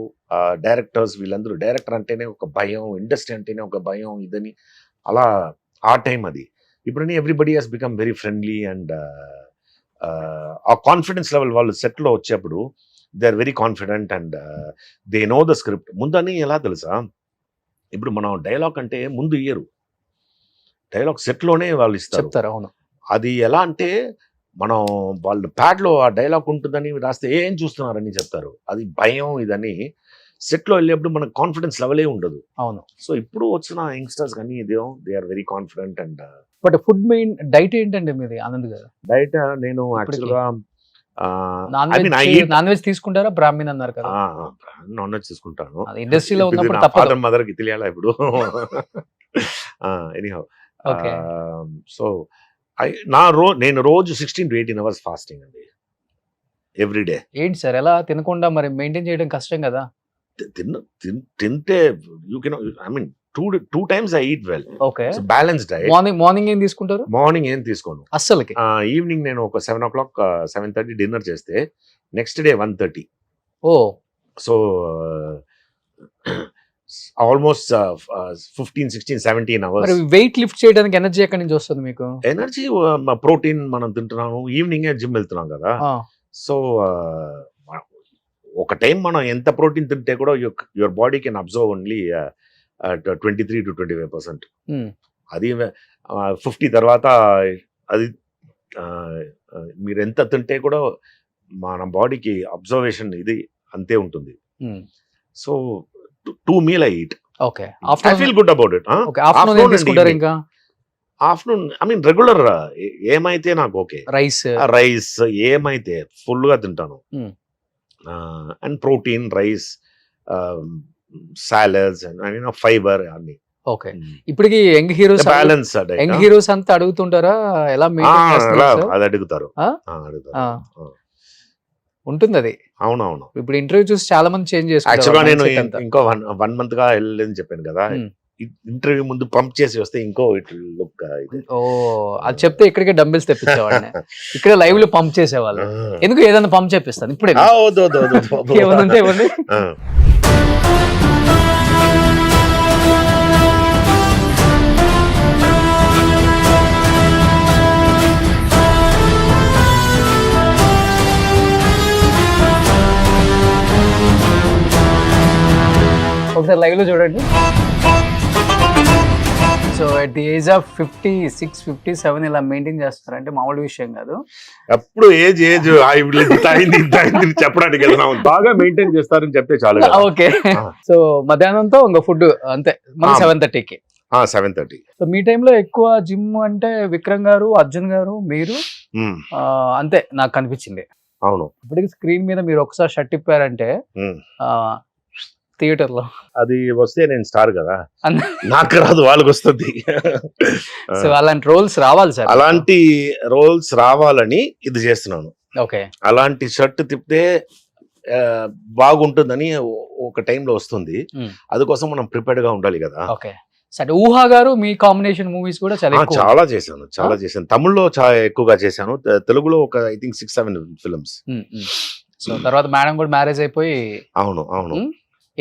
డైరెక్టర్స్ వీళ్ళందరూ డైరెక్టర్ అంటేనే ఒక భయం, ఇండస్ట్రీ అంటేనే ఒక భయం ఇదని అలా ఆ టైం అది. ఇప్పుడు everybody he's become very friendly and ఆ కాన్ఫిడెన్స్ లెవెల్ వాళ్ళు సెట్లో వచ్చేప్పుడు they are very confident and they know the script. ముందని ఎలా తెలుసా, ఇప్పుడు మనం డైలాగ్ అంటే ముందు ఇయ్యరు, డైలాగ్ సెట్లోనే వాళ్ళు ఇస్తారు. అవును. అది ఎలా అంటే మనం వాళ్ళు ప్యాడ్లో ఆ డైలాగ్ ఉంటుందని రాస్తే ఏం చూస్తున్నారని చెప్తారు. అది భయం ఇదని సెట్లో వెళ్ళేప్పుడు మనకు కాన్ఫిడెన్స్ లెవెలే ఉండదు. అవును. సో ఇప్పుడు వచ్చిన యంగ్స్టర్స్ కానీ they are very confident. And but food main diet ఏంటండి మీది ఆనంద్ గారు? డైట్ నేను యాక్చువల్గా నాన్ వెజ్ తీసుకుంటారా? బ్రాహ్మణ్ అన్నారు కదా. నాన్ వెజ్ తీసుకుంటాను. ఇండస్ట్రీలో ఉన్నప్పుడు ఫాదర్ మదర్కి తెలియాలా ఇప్పుడు. ఎనీహౌ సో నేను రోజు 16 to 18 hours ఫాస్టింగ్ అండి ఎవ్రీడే. ఏంటి సార్ ఎలా తినకుండా మరి మెయింటైన్ చేయడం కష్టం కదా? తింటే you can I mean 2 times I eat well. Okay, balanced diet. Morning ఏం తీసుకుంటారు? మార్నింగ్ ఏం తీసుకోను అస్సలకి. ఈవినింగ్ నేను ఒక 7 o'clock 7:30 డిన్నర్ చేస్తే నెక్స్ట్ డే 1:30. ఓ, సో ఆల్మోస్ట్ 15, 16, 17 hours. మరి వెయిట్ లిఫ్ట్ చేయడానికి ఎనర్జీ ఎక్కడి నుంచి వస్తుంది మీకు? ఎనర్జీ ప్రోటీన్ మనం తింటున్నాము, ఈవినింగ్ జిమ్ వెళ్తున్నాం కదా. సో ఒక టైం మనం ఎంత ప్రోటీన్ తింటే కూడా your body can observe only 23 to 25%. అది 50 తర్వాత అది మీరు ఎంత తింటే కూడా మన బాడీకి అబ్జర్వేషన్ ఇది అంతే ఉంటుంది. So 2 meal I eat. Okay. I afternoon feel good about it. Okay. Afternoon ఏం afternoon and తీసుకుంటారు evening. ఇంకా? ఆఫ్టర్నూన్ ఐ మీన్ రెగ్యులర్ ఏమైతే నాకు ఓకే. రైస్. రైస్ ఏమైతే ఫుల్ గా తింటాను. Hmm. And protein rice, salads and fibre అన్ని okay. ఇప్పటికి young heroes balance young heroes అంతా అడుగుతుంటారా ఎలా మెయింటైన్ చేస్తున్నారు సార్? అది అడుగుతారు. ఆ? అడుగుతారు. ఆ. ఉంటుంది అది. అవునవును. ఇప్పుడు ఇంటర్వ్యూ చూసి చాలా మంది చేంజ్ యాక్చువల్గా నేను చేసుకుంటారు. ఇంకో వన్ మంత్ గా వెళ్ళలేదని చెప్పాను కదా. ఇంటర్వ్యూ ముందు పంప్ చేసి వస్తే ఇంకో ఇట్ లుక్ ఓ అది చెప్తే ఇక్కడికే డంబిల్స్ తెప్పించేవాడిని. ఇక్కడ లైవ్ లో పంప్ చేసేవాళ్ళు. ఎందుకు ఏదైనా పంప్ చేపిస్తాను ఇప్పుడే. ఏమన్నా ఇవ్వండి. ఒకసారి లైవ్ లో చూడండి. So at the age of 56, 57 ఇలా మెయింటైన్ చేస్తారంటే మామూలు విషయం కాదు. అప్పుడు ఏజ్ ఇంత అయింది చెప్పడానికి కదా, బాగా మెయింటైన్ చేస్తారని చెప్తే చాలు. ఓకే. సో మధ్యాహ్నంతో ఇంకా ఫుడ్ అంతే మన 7:30కి. 7:30. సో మీ టైంలో ఎక్కువ జిమ్ అంటే విక్రమ్ గారు, అర్జున్ గారు, మీరు అంతే నాకు కనిపించింది. అవును. ఇప్పటికి స్క్రీన్ మీద మీరు ఒకసారి షర్ట్ ఇప్పారంటే థియేటర్ లో అది వస్తే నేను స్టార్ కదా, నాకు రాదు వాళ్ళకి వస్తుంది. సో అలాంటి రోల్స్ రావాలి సార్. అలాంటి రోల్స్ రావాలని ఇది చేస్తున్నాను. ఓకే. అలాంటి షర్ట్ తిప్పితే బాగుంటుందని ఒక టైంలో వస్తుంది. అందుకోసం మనం ప్రిపేర్డ్ గా ఉండాలి కదా. ఓకే. సరే, ఊహా గారు మీ కాంబినేషన్ మూవీస్ కూడా చాలా చేశాను. తమిళ్లో చాలా ఎక్కువగా చేశాను. తెలుగులో ఒక ఐ థింక్ 6-7 ఫిల్మ్స్. సో తర్వాత మేడం కూడా మ్యారేజ్ అయిపోయి. అవును.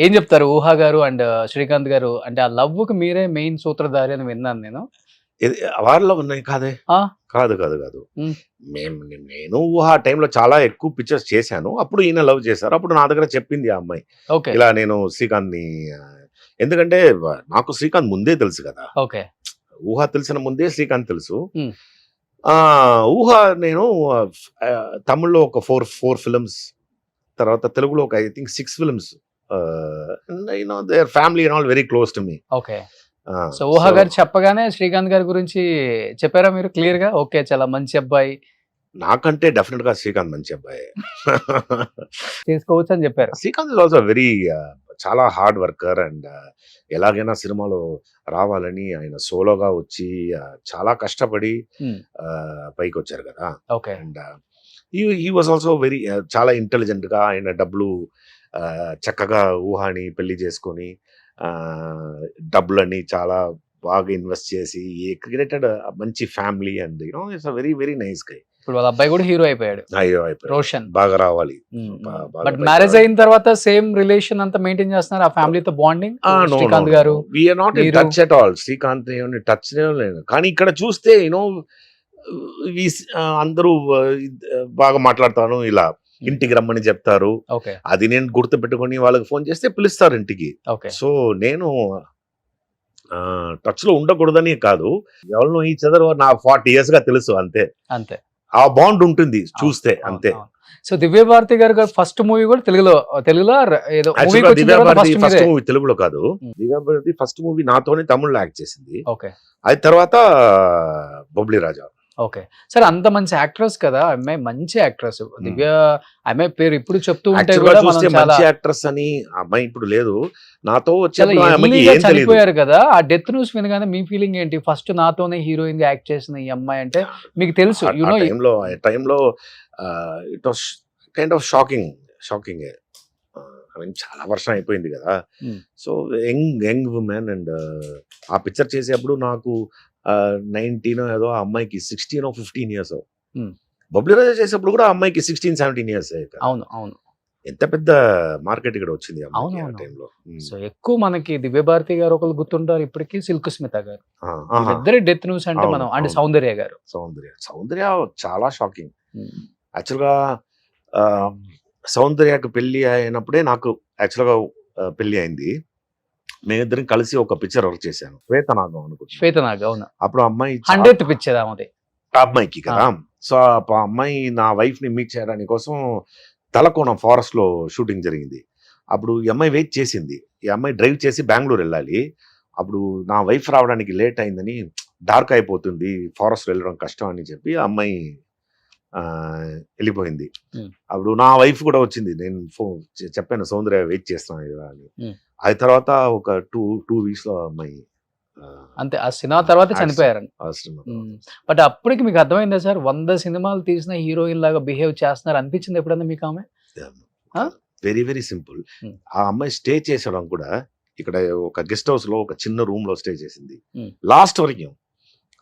ఏం చెప్తారు ఊహా గారు అండ్ శ్రీకాంత్ గారు? అంటే ఆ లవ్ కు మీరే మెయిన్ సూత్రధారి అని విన్నాను నేను. వారిలో ఉన్నాయి కాదే. కాదు. నేను ఊహా టైంలో చాలా ఎక్కువ పిక్చర్స్ చేశాను. అప్పుడు ఈయన లవ్ చేశారు. అప్పుడు నా దగ్గర చెప్పింది ఆ అమ్మాయి, ఇలా నేను శ్రీకాంత్ ని, ఎందుకంటే నాకు శ్రీకాంత్ ముందే తెలుసు కదా. ఓకే. ఊహా తెలిసిన ముందే శ్రీకాంత్ తెలుసు. ఊహా నేను తమిళ్లో ఒక 4 ఫిల్మ్స్, తర్వాత తెలుగులో ఒక I think 6 films. Their family and all very close to me. Okay. So ఊహా గారు చెప్పగానే శ్రీకాంత్ గారి గురించి చెప్పారా మీరు క్లియర్ గా? ఓకే, చాలా మంచి అబ్బాయి, నాకంటే డెఫినెట్ గా శ్రీకాంత్ మంచి అబ్బాయి తీసుకోవచ్చు అని చెప్పారు. శ్రీకాంత్ ఇస్ ఆల్సో వెరీ చాలా హార్డ్ వర్కర్ అండ్ ఎలాగైనా సినిమాలో రావాలని ఆయన సోలోగా వచ్చి చాలా కష్టపడి పైకి వచ్చారు కదా. Okay. And he was also very చాలా ఇంటెలిజెంట్ గా, ఆయన డబ్బులు చక్కగా ఊహాని పెళ్లి చేసుకొని డబ్బులని చాలా బాగా ఇన్వెస్ట్ చేసి క్రియేటెడ్ మంచి family and it's very very nice guy. ఇప్పుడు వాళ్ళ అబ్బాయి కూడా హీరో అయిపోయాడు, రోషన్. బాగా రావాలి. బట్ మ్యారేజ్ అయిన తర్వాత సేమ్ రిలేషన్ అంతా మెయింటైన్ చేస్తున్నారు ఆ ఫ్యామిలీతో బాండింగ్? శ్రీకాంత్ గారు we are not in touch at all. Srikanth touch లేదు. కానీ ఇక్కడ చూస్తే అందరూ బాగా మాట్లాడతాను, ఇలా ఇంటికి రమ్మని చెప్తారు. అది నేను గుర్తు పెట్టుకొని వాళ్ళకి ఫోన్ చేస్తే పిలుస్తారు ఇంటికి. సో నేను టచ్ లో ఉండకూడదని కాదు, ఎవరినో ఈ చదరు నా 40 years గా తెలుసు, అంతే. ఆ బాండ్ ఉంటుంది చూస్తే, అంతే. సో దివ్యభారతి గారు ఫస్ట్ మూవీ కూడా తెలుగులో దివ్యభారతి ఫస్ట్ మూవీ తెలుగులో కాదు. దివ్యభారతి ఫస్ట్ మూవీ నాతోనే తమిళ్లో యాక్ట్ చేసింది. అది తర్వాత బబ్లీ రాజా. ఓకే. సరే, అంత మంచి యాక్ట్రెస్ కదా అమ్మాయి, మంచి యాక్ట్రెస్ దివ్య. అమ్మాయి పేరు ఇప్పుడు చెప్తూ ఉంటే మంచి యాక్ట్రెస్ అని అమ్మాయి ఇప్పుడు లేదు. నాతో చనిపోయారు కదా, ఆ డెత్ న్యూస్ వినగానే మీ ఫీలింగ్ ఏంటి? ఫస్ట్ నాతోనే హీరోయిన్ యాక్ట్ చేసిన ఈ అమ్మాయి అంటే మీకు తెలుసు, టైంలో it was kind of shocking. I mean చాలా వర్షం అయిపోయింది కదా. సో యంగ్ ఉమెన్ అండ్ ఆ పిక్చర్ చేసేప్పుడు నాకు 19 ఏదో, ఆ అమ్మాయికి 16 or 15 years. బబ్లీ రాజా చేసేప్పుడు కూడా ఆ అమ్మాయికి 16-17 years. అవును. ఎంత పెద్ద మార్కెట్ ఇక్కడ వచ్చింది ఆ టైంలో. సో ఎక్కువ మనకి దివ్యభారతి గారు ఒకరు గుర్తుంటారు ఇప్పటికీ, సిల్క్ స్మిత గారు, ఇద్దరి డెత్ న్యూస్ అంటే మనం అంటే సౌందర్య గారు. సౌందర్య చాలా షాకింగ్. యాక్చువల్గా సౌందర్యకు పెళ్లి అయినప్పుడే నాకు యాక్చువల్గా పెళ్లి అయింది. మేమిద్దరం కలిసి ఒక పిక్చర్ వర్క్ చేశాను, శ్వేతనాగం అనుకుంటా. శ్వేతనాగం, అవును. అప్పుడు అమ్మాయి 100th పిక్చర్ అమ్మాయికి కదా. సో ఆ అమ్మాయి నా వైఫ్ ని మీట్ చేయడానికి కోసం తలకోన ఫారెస్ట్ లో షూటింగ్ జరిగింది. అప్పుడు ఈ అమ్మాయి వెయిట్ చేసింది, ఈ అమ్మాయి డ్రైవ్ చేసి బెంగళూరు వెళ్ళాలి. అప్పుడు నా వైఫ్ రావడానికి లేట్ అయిందని, డార్క్ అయిపోతుంది, ఫారెస్ట్ వెళ్ళడం కష్టం అని చెప్పి ఆ అమ్మాయి వెళ్ళిపోయింది. అప్పుడు నా వైఫ్ కూడా వచ్చింది. నేను చెప్పాను సౌందర్య వెయిట్ చేస్తున్నాను ఇలా అని. అది తర్వాత ఒక 2 weeks లో అమ్మాయి అంతే. ఆ సినిమా తర్వాత చనిపోయారని. సినిమా. బట్ అప్పటికి మీకు అర్థమైందా సార్, 100 సినిమాలు తీసిన హీరోయిన్ లాగా బిహేవ్ చేస్తున్నారు అనిపించింది ఎప్పుడన్నా మీకు ఆమె? Very very simple. ఆ అమ్మాయి స్టే చేసడం కూడా ఇక్కడ ఒక గెస్ట్ హౌస్ లో ఒక చిన్న రూమ్ లో స్టే చేసింది లాస్ట్ వరకు.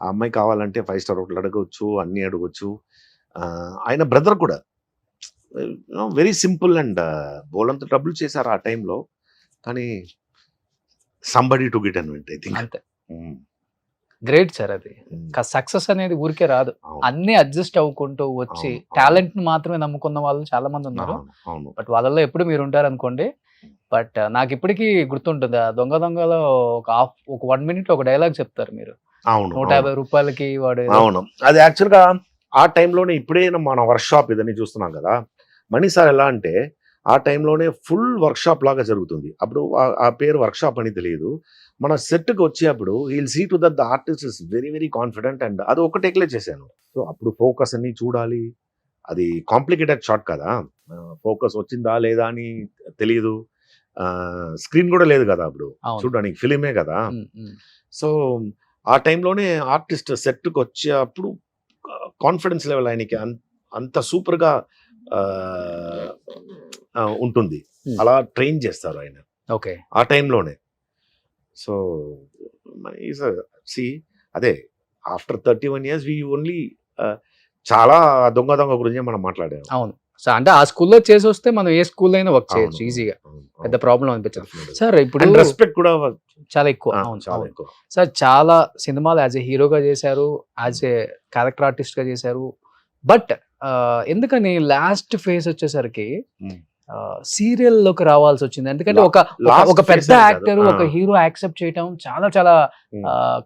ఆ అమ్మాయి కావాలంటే 5 star హోటల్ అడగవచ్చు, అన్ని అడగవచ్చు. ఆయన బ్రదర్ కూడా వెరీ సింపుల్ అండ్ బోలంత డబ్బులు చేశారు ఆ టైంలో. కానీ సంబడి టు గిట్ అన్వెంట్ ఐ థింక్. అంతే. Great sir. అది సక్సెస్ అనేది ఊరికే రాదు, అన్ని అడ్జస్ట్ అవ్వుకుంటూ వచ్చి టాలెంట్ ని మాత్రమే నమ్ముకున్న వాళ్ళు చాలా మంది ఉన్నారు. బట్ వాళ్ళలో ఎప్పుడు మీరు ఉంటారు అనుకోండి. బట్ నాకు ఇప్పటికీ గుర్తుంటుంది, ఆ దొంగ దొంగలో ఒక 1 minute ఒక డైలాగ్ చెప్తారు మీరు. 150 రూపాయలకి వాడు. అవును, అది యాక్చువల్ గా ఆ టైంలోనే, ఇప్పుడే మన వర్క్ షాప్ ఇదని చూస్తున్నాం కదా మణి సార్. ఎలా అంటే ఆ టైంలోనే ఫుల్ వర్క్ షాప్ లాగా జరుగుతుంది. అప్పుడు ఆ పేరు వర్క్ షాప్ అని తెలియదు. మన సెట్కి వచ్చేప్పుడు he'll see to that the artist is very very confident and అది ఒకటి ఎక్లే చేశాను. సో అప్పుడు ఫోకస్ అన్ని చూడాలి, అది కాంప్లికేటెడ్ షాట్ కదా, ఫోకస్ వచ్చిందా లేదా అని తెలియదు. స్క్రీన్ కూడా లేదు కదా అప్పుడు, చూడడానికి ఫిలిమే కదా. సో ఆ టైంలోనే ఆర్టిస్ట్ సెట్కి వచ్చేప్పుడు కాన్ఫిడెన్స్ లెవెల్ ఆయనకి అంత సూపర్గా ఉంటుంది. అలా ట్రైన్ చేస్తారు ఆయన ఓకే ఆ టైంలోనే. సో అదే ఆఫ్టర్ 31 years వీ ఓన్లీ చాలా దొంగ గురించి మనం మాట్లాడాము. అవును సార్, అంటే ఆ స్కూల్లో చేసి వస్తే మనం ఏ స్కూల్ అయినా వర్క్ చేయొచ్చు ఈజీగా, పెద్ద ప్రాబ్లం అనిపించదు సార్. ఇప్పుడు రెస్పెక్ట్ కూడా చాలా ఎక్కువ. చాలా ఎక్కువ సార్. చాలా సినిమాలు యాజ్ ఏ హీరోగా చేశారు, యాజ్ ఏ క్యారెక్టర్ ఆర్టిస్ట్ గా చేశారు. బట్ ఎందుకని లాస్ట్ ఫేజ్ వచ్చేసరికి సీరియల్ లోకి రావాల్సి వచ్చింది? ఎందుకంటే ఒక పెద్ద యాక్టర్, ఒక హీరో యాక్సెప్ట్ చేయటం చాలా చాలా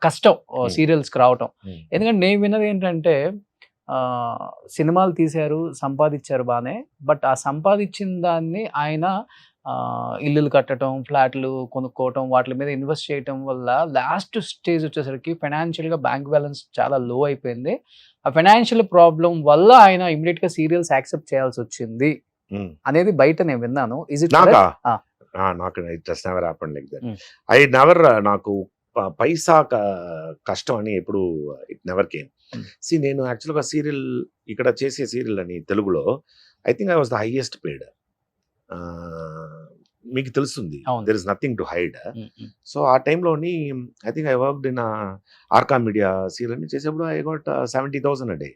కష్టం సీరియల్స్ కి రావటం. ఎందుకంటే నేను విన్నది ఏంటంటే, సినిమాలు తీశారు, సంపాదించారు బాగానే, బట్ ఆ సంపాదించిన దాన్ని ఆయన ఇల్లులు కట్టడం, ఫ్లాట్లు కొనుక్కోవటం, వాటి మీద ఇన్వెస్ట్ చేయటం వల్ల లాస్ట్ స్టేజ్ వచ్చేసరికి ఫైనాన్షియల్ గా బ్యాంక్ బ్యాలెన్స్ చాలా లో అయిపోయింది. ఆ ఫైనాన్షియల్ ప్రాబ్లం వల్ల ఆయన ఇమీడియట్ గా సీరియల్స్ యాక్సెప్ట్ చేయాల్సి వచ్చింది అనేది బయట నేను విన్నాను. ఇస్ ఇట్ నాకు just never happened like that. I never, నాకు పైసా కష్టం అని ఎప్పుడు ఇట్ నెవర్ కేమ్. నేను యాక్చువల్గా సీరియల్ ఇక్కడ చేసే సీరియల్ అని తెలుగులో I think I was the highest paid. మీకు తెలుస్తుంది, there is nothing to hide. So ఆ టైంలోని I think I worked in Arka media serial అని చేసేప్పుడు I got 70,000 a day.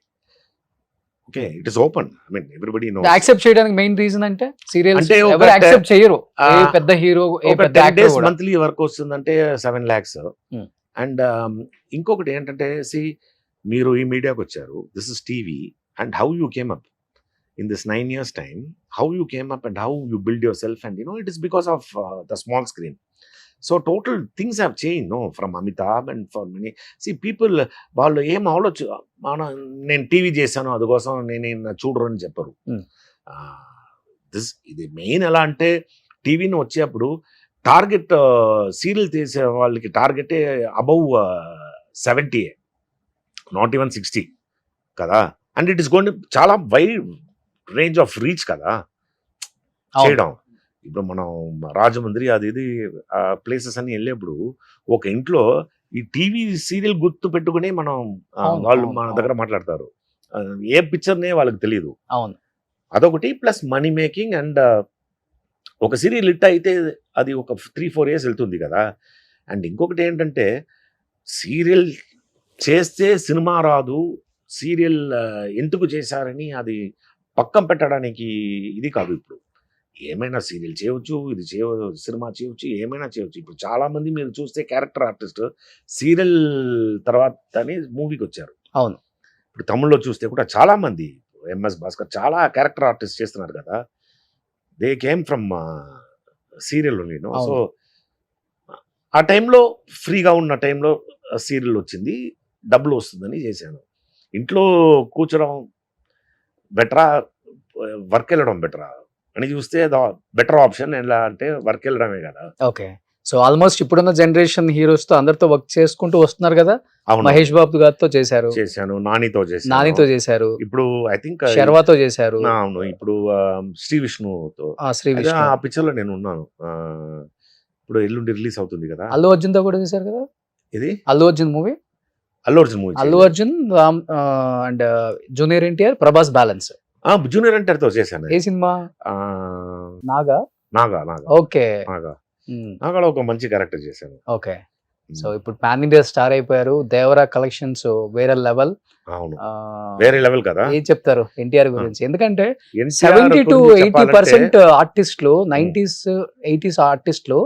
Okay, it is open. I mean everybody knows. Accept చేయడానికి main reason అంటే serials ఎవరు accept చేయరు. ఏ పెద్ద హీరో, ఏ పెద్ద యాక్టర్ కూడా మంత్లీ వర్క్ వస్తుందంటే 7 lakhs. అండ్ ఇంకొకటి ఏంటంటే, మీరు ఈ మీడియాకి వచ్చారు, this is TV, and how you came up in this 9 years time, how you came up and how you build yourself, and it is because of the small screen. So total things have changed, no, from Amitabh and for many. People వాళ్ళు ఏం ఆలోచన, నేను TV చేశాను అందుకోసం నేను చూడరు అని చెప్పరు. ఇది మెయిన్ ఎలా అంటే, టీవీని వచ్చేప్పుడు టార్గెట్ సీరియల్ తీసే వాళ్ళకి టార్గెటే అబౌవ్ 70, నాట్ ఈవెన్ 60 కదా. అండ్ ఇట్ ఈస్ గోయింగ్ చాలా వైడ్ రేంజ్ ఆఫ్ రీచ్ కదా చేయడం. ఇప్పుడు మనం రాజమండ్రి అది ఇది ప్లేసెస్ అన్ని వెళ్ళేప్పుడు ఒక ఇంట్లో ఈ టీవీ సీరియల్ గుర్తు పెట్టుకుని మనం వాళ్ళు మన దగ్గర మాట్లాడతారు. ఏ పిక్చర్నే వాళ్ళకి తెలియదు. అవును, అదొకటి. ప్లస్ మనీ మేకింగ్, అండ్ ఒక సీరియల్ హిట్ అయితే అది ఒక 3-4 years వెళ్తుంది కదా. అండ్ ఇంకొకటి ఏంటంటే, సీరియల్ చేస్తే సినిమా రాదు, సీరియల్ ఎందుకు చేశారని అది పక్కన పెట్టడానికి ఇది కాదు. ఇప్పుడు ఏమైనా సీరియల్ చేయవచ్చు, ఇది సినిమా చేయవచ్చు, ఏమైనా చేయవచ్చు. ఇప్పుడు చాలా మంది మీరు చూస్తే క్యారెక్టర్ ఆర్టిస్ట్ సీరియల్ తర్వాతనే మూవీకి వచ్చారు. అవును, ఇప్పుడు తమిళ్లో చూస్తే కూడా చాలా మంది, ఎంఎస్ భాస్కర్ చాలా క్యారెక్టర్ ఆర్టిస్ట్ చేస్తున్నారు కదా. They came from serial only. So ఆ టైంలో ఫ్రీగా ఉన్న టైంలో సీరియల్ వచ్చింది, డబ్బులు వస్తుందని చేశాను. ఇంట్లో కూర్చోడం బెటరా, వర్క్ వెళ్ళడం బెటరా? అని చూస్తే బెటర్ ఆప్షన్ ఎలా అంటే వర్క్ వెళ్ళడమే కదా. ఓకే. సో ఆల్మోస్ట్ ఇప్పుడున్న జనరేషన్ హీరోస్ తో అందరితో వర్క్ చేసుకుంటూ వస్తున్నారు కదా. అవును, మహేష్ బాబు గారితో చేశారు, చేశాను, నానితో చేశాను, నానితో చేశారు, ఇప్పుడు ఐ థింక్ శర్వాతో చేశారు, అవును, ఇప్పుడు శ్రీ విష్ణుతో శ్రీ అదే విష్ణు, ఆ పిక్చర్ లో నేను ఉన్నాను. ఇప్పుడు ఎల్లుండి రిలీజ్ అవుతుంది కదా. అల్లు అర్జున్ తో కూడా చేశారు కదా. ఇది Allu Arjun movie, Allu Arjun movie. Allu Arjun and junior NTR, Prabhas balance. Junior NTR తో చేశాను. ఏ సినిమా? ఆ, నాగా. నాగా నాగా ఓకే. నాగా నాగాలో ఒక మంచి క్యారెక్టర్ చేశాను. ఓకే. సో ఇప్పుడు పాన్ ఇండియా స్టార్ అయిపోయారు. దేవరా కలెక్షన్స్ వేరే లెవెల్. అవును, వేరే లెవెల్ కదా. ఏం చెప్తారు ఎన్టీఆర్ గురించి? ఎందుకంటే NTR 70 to గురించి 80% ఆర్టిస్టులు 90s 80s ఆర్టిస్టులు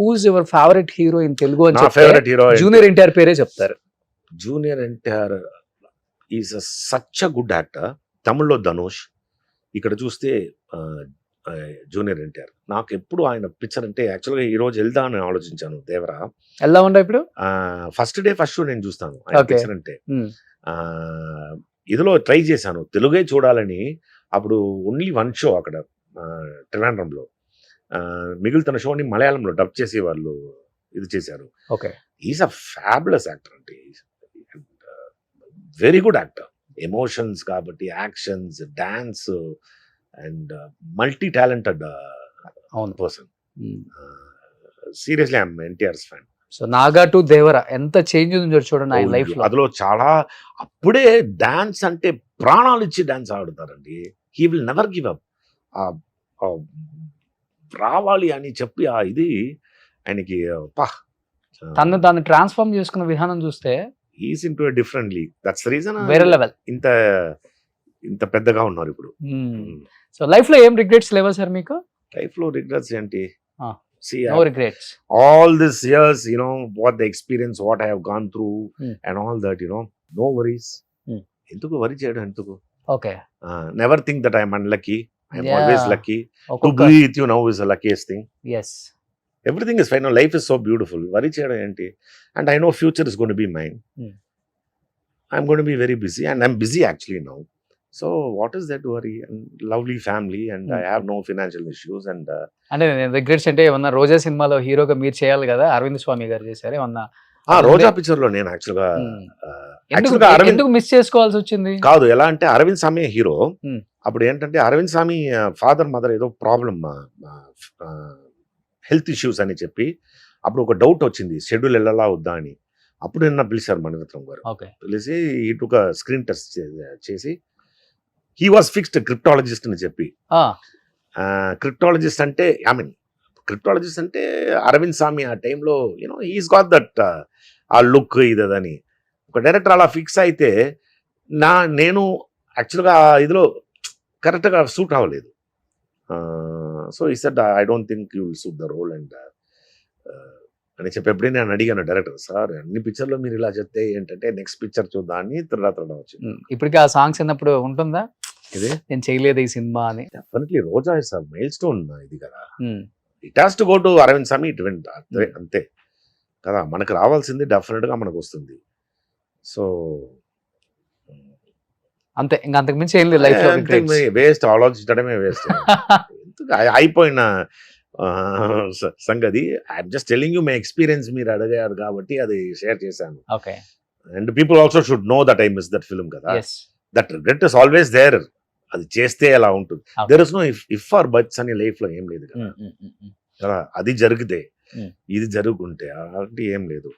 who's your favourite hero in Telugu అని నా చెప్తే ఫేవరెట్ హీరో జూనియర్ ఎన్టీఆర్ పేరే చెప్తారు. Junior NTR is such a good actor. తమిళ్లో ధనుష్, ఇక్కడ చూస్తే జూనియర్ ఎన్టీఆర్. నాకు ఎప్పుడు ఆయన పిక్చర్ అంటే యాక్చువల్గా ఈ రోజు వెళ్దా అని ఆలోచించాను దేవరా. ఎలా ఉండే ఇప్పుడు? ఫస్ట్ డే ఫస్ట్ షో నేను చూస్తాను ఆయన Okay. పిక్చర్ అంటే. ఇదిలో ట్రై చేశాను తెలుగే చూడాలని. అప్పుడు ఓన్లీ 1 షో అక్కడ ట్రివాండ్రంలో. మిగులుతున్న షోని మలయాళంలో డబ్ చేసి వాళ్ళు ఇది చేశారు. Okay. Is a fabulous actor అంటే, వెరీ గుడ్ యాక్టర్. ఎమోషన్స్ కాబట్టి, actions, dance and multi talented అవును. Person. Seriously I'm NTR's fan. So Naga to Devara ఎంత చేంజ్ ఉంది చూడండి ఆయన లైఫ్ లో. అందులో చాలా అప్పుడే డాన్స్ అంటే ప్రాణాలు ఇచ్చి డాన్స్ ఆడుతారండి. He will never give up. రావాలి అని చెప్పి ఇది ఆయనకి తను దాన్ని ట్రాన్స్ఫార్మ్ చేసుకున్న విధానం చూస్తే is in to different league. That's reason వేరే లెవెల్. ఇంత పెద్దగా ఉన్నారు ఇప్పుడు. సో లైఫ్ లో ఏం రిగ్రెట్స్ లేవా సార్ మీకు? లైఫ్ లో రిగ్రెట్స్ ఏంటి? See, no regrets. all these years, what the experience, what I have gone through, and all that, no worries. ఎందుకు వరి చేయడం ఎందుకు? Okay. Never think that I am unlucky. I am Yeah. always lucky. To ఒక్కొక్క be with you now is the luckiest thing. Yes. Everything is fine. Now, life is so beautiful. వరి చేయడం ఏంటి? And I know future is going to be mine. I'm going to be very busy, and I'm busy actually now. So what is that worry? And lovely family, and I have no financial issues, and అంటే regrets అంటే ఏమన్నా రోజా సినిమాలో హీరోగా మీరు చేయాలి కదా, అరవింద్ స్వామి గారు చేశారు ఏమన్నా? రోజా పిక్చర్ లో నేను యాక్చువల్గా ఎందుకు మిస్ చేసుకోవాల్సి వచ్చింది? కాదు, ఎలా అంటే అరవింద్ స్వామి హీరో. Hmm. అప్పుడు ఏంటంటే అరవింద్ స్వామి ఫాదర్ మదర్ ఏదో ప్రాబ్లమ్, హెల్త్ ఇష్యూస్ అని చెప్పి అప్పుడు ఒక డౌట్ వచ్చింది, షెడ్యూల్ వెళ్ళలా వద్దా అని. అప్పుడు నిన్న పిలిచారు మణిరత్నం గారు. ఓకే. పిలిచి ఇటుక స్క్రీన్ టెస్ట్ చేసి హీ వాజ్ ఫిక్స్డ్ క్రిప్టాలజిస్ట్ అని చెప్పి. క్రిప్టాలజిస్ట్ అంటే క్రిప్టాలజిస్ట్ అంటే అరవింద్ స్వామి ఆ టైంలో హీస్ గాట్ దట్ ఆ లుక్ ఇదని ఒక డైరెక్టర్ అలా ఫిక్స్ అయితే నేను యాక్చువల్గా ఇదిలో కరెక్ట్గా సూట్ అవ్వలేదు. So he said I don't think you will suit the role and అని చెప్పి ఎప్పుడే నేను అడిగాను డైరెక్టర్, సార్ అన్ని పిక్చర్లో మీరు ఇలా చెప్తే ఏంటంటే నెక్స్ట్ పిక్చర్ చూద్దాం అని త్రిరాత్రడం వచ్చింది. ఇప్పటికీ ఆ సాంగ్స్ అన్నప్పుడు ఉంటుందా ఇది నేను చేయలేదు ఈ సినిమా అని? Definitely Roja is a milestone ఇది కదా. It has to go to Arvind Swamy, it went అంతే కదా. మనకు రావాల్సింది డెఫినెట్ గా మనకు వస్తుంది. సో అంతే, ఇంకా అంతకు మించి ఏం లేదు లైఫ్ లో. వేస్ట్, ఆలోచించడమే వేస్ట్. అయిపోయిన సంగతి. I'm just telling you my experience. మీరు అడిగారు కాబట్టి అది షేర్ చేశాను. Okay. And people also should know that I miss that film కదా. Yes. That regret is always there. అది చేస్తే ఎలా ఉంటుంది. There is no if or buts అని లైఫ్ లో ఏం లేదు కదా. అది జరిగితే ఇది జరుగుకుంటే అలాంటి ఏం లేదు.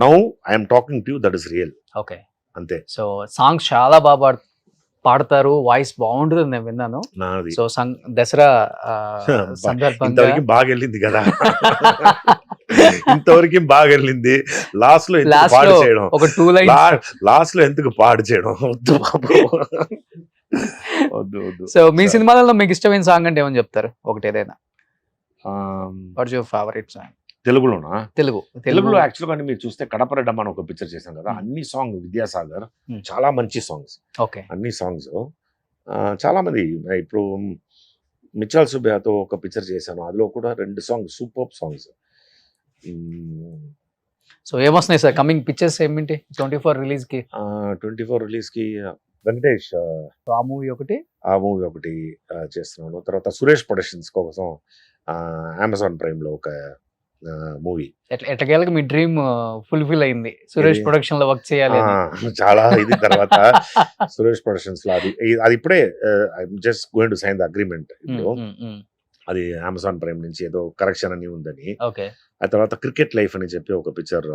Now I'm talking to you, that is real. Okay. అంతే. సో సాంగ్స్ చాలా బాగా పాడతారు, వాయిస్ బాగుంటుంది నేను విన్నాను. నాది సో దసరా సందర్భంగా ఇంతవరకు బాగా వెళ్ళింది కదా. ఇంతవరకు బాగా వెళ్ళింది. లాస్ట్ లో పాడు చేయడం, ఒక 2 లైన్స్ లాస్ట్ లో ఎందుకు పాడు చేయడం వద్దు బాబు. వద్దు. సో మీ సినిమాలలో మీకు ఇష్టమైన సాంగ్ అంటే ఏమని చెప్తారు? ఒకటి ఏదైనా. What's your favourite song? తెలుగులోనా? తెలుగులో యాక్చువల్గా మీరు చూస్తే కడపరెడ్డమ్మ అని ఒక పిక్చర్ చేశాం కదా. అన్ని సాంగ్ విద్యాసాగర్, చాలా మంచి సాంగ్స్. ఓకే. అన్ని సాంగ్స్ చాలా మంది. ఇప్పుడు మిచ్చాల్ సుబ్బయ్యతో ఒక పిక్చర్ చేశాను, అందులో కూడా 2 సాంగ్స్ సూపర్ సాంగ్స్. సో ఏమొస్తున్నాయి సార్ కమింగ్ పిక్చర్స్ ఏమిటి 24 రిలీజ్ కి? 24 రిలీజ్ కి వెంకటేష్ సో ఆ మూవీ ఒకటి. ఆ మూవీ ఒకటి చేస్తున్నాను. తర్వాత సురేష్ ప్రొడక్షన్స్ కోసం అమెజాన్ ప్రైమ్ లో ఒక మూవీ. ఎట్టకేళ్ళకి మీ డ్రీమ్ ఫుల్ఫిల్ అయింది, సురేష్ ఇది- ప్రొడక్షన్ లో వర్క్ చేయాలి అని. చాలా ఇది తర్వాత సురేష్ ప్రొడక్షన్స్ లో అది ఇప్పుడే just going to sign the agreement. ఇప్పుడు అది అమెజాన్ ప్రైమ్ నుంచి ఏదో కరెక్షన్ అని ఉందని. ఓకే. ఆ తర్వాత క్రికెట్ లైఫ్ అని చెప్పి ఒక పిక్చర్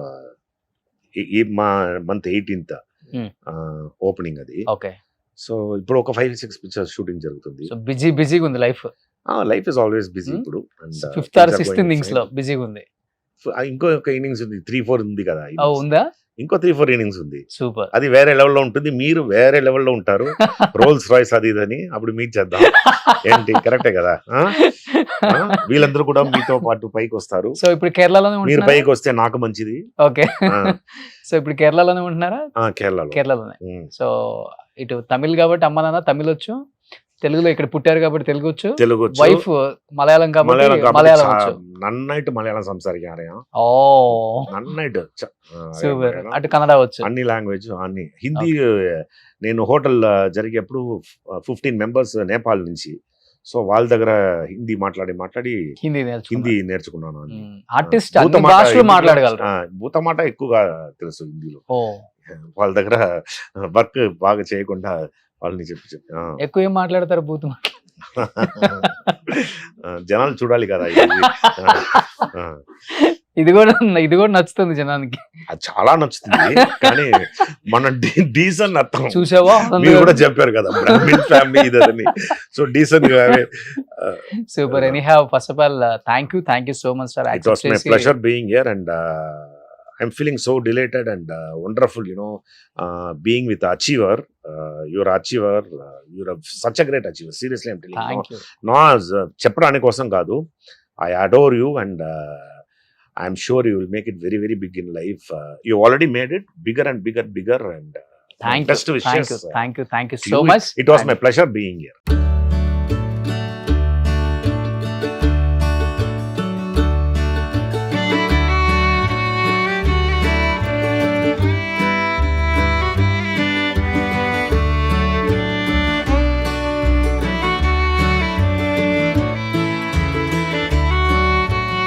ఈ మా మంత్ 18th ఓపెనింగ్ అది. ఓకే. సో ఇప్పుడు ఒక 5-6 పిక్చర్స్ షూటింగ్ జరుగుతుంది. సో బిజీగా ఉంది life. Life is always busy ఇప్పుడు. ఫిఫ్త్ ఆర్ సిక్స్త్ ఇన్నింగ్స్ లో బిజీగా ఉంది. ఇంకో ఇన్నింగ్స్ ఉంది, 3-4 ఉంది కదా. ఉందా? ఇంకో 3-4 ఇన్నింగ్స్ ఉంది. సూపర్. అది వేరే లెవెల్లో ఉంటుంది, మీరు వేరే లెవెల్లో ఉంటారు. రోల్స్ రాయ్స్ అది ఇదని అప్పుడు మీట్ చేద్దాం. ఏంటి కరెక్టే కదా? వీళ్ళందరూ కూడా మీతో పాటు పైకి వస్తారు. సో ఇప్పుడు కేరళలోనే మీరు ఉంటున్నారా? పైకి వస్తే నాకు మంచిది. ఓకే. సో ఇప్పుడు కేరళలోనే ఉంటున్నారా? కేరళలో. కేరళలోనే. సో ఇటు తమిళ్ కాబట్టి అమ్మ నాన్న తమిళ్ వచ్చు, తెలుగులో ఇక్కడ పుట్టారు కాబట్టి తెలుగు వచ్చు, తెలుగు వచ్చు. వైఫ్ మలయాళం కాబట్టి മലയാളം మలయాళం వచ్చు. നന്നായിട്ട് മലയാളം സംസാരിക്കാൻ അറിയാം. ఓ నన్నైట్ సూపర్. అటు కన్నడ వచ్చు. అన్ని లాంగ్వేజ్ అన్ని. హిందీ నేను హోటల్ జరిగేప్పుడు 15 మెంబర్స్ నేపాల్ నుంచి. సో వాళ్ళ దగ్గర హిందీ మాట్లాడి హిందీ హిందీ నేర్చుకున్నాను. ఆర్టిస్ట్ అన్ని భాషలు మాట్లాడగలరు. భూతమాట ఎక్కువగా తెలుసు హిందీలో. ఓ వాళ్ళ దగ్గర వర్క్ బాగా చేయకుండా వాళ్ళని చెప్పి ఎక్కువ ఏం మాట్లాడతారు బూత్ జనాలు చూడాలి కదా. ఇది కూడా నచ్చుతుంది జనానికి. అది చాలా నచ్చుతుంది. కానీ మన డీసెంట్ అర్థం చూసావా? మీరు కూడా చెప్పారు కదా బ్రాహ్మిన్ ఫ్యామిలీ ఇదని. సో డీసెంట్ గా. Super. Any have first of all thank you so much sir. It was my pleasure being here and I'm feeling so delighted and wonderful, being with Achiever. You're Achiever. You're such a great Achiever. Seriously, I'm telling you. Thank you. No, చెప్పడానికి కోసం కాదు. I adore you and I'm sure you will make it very, very big in life. You already made it bigger and bigger and thank best wishes. You so to you. Much. It was my pleasure being here.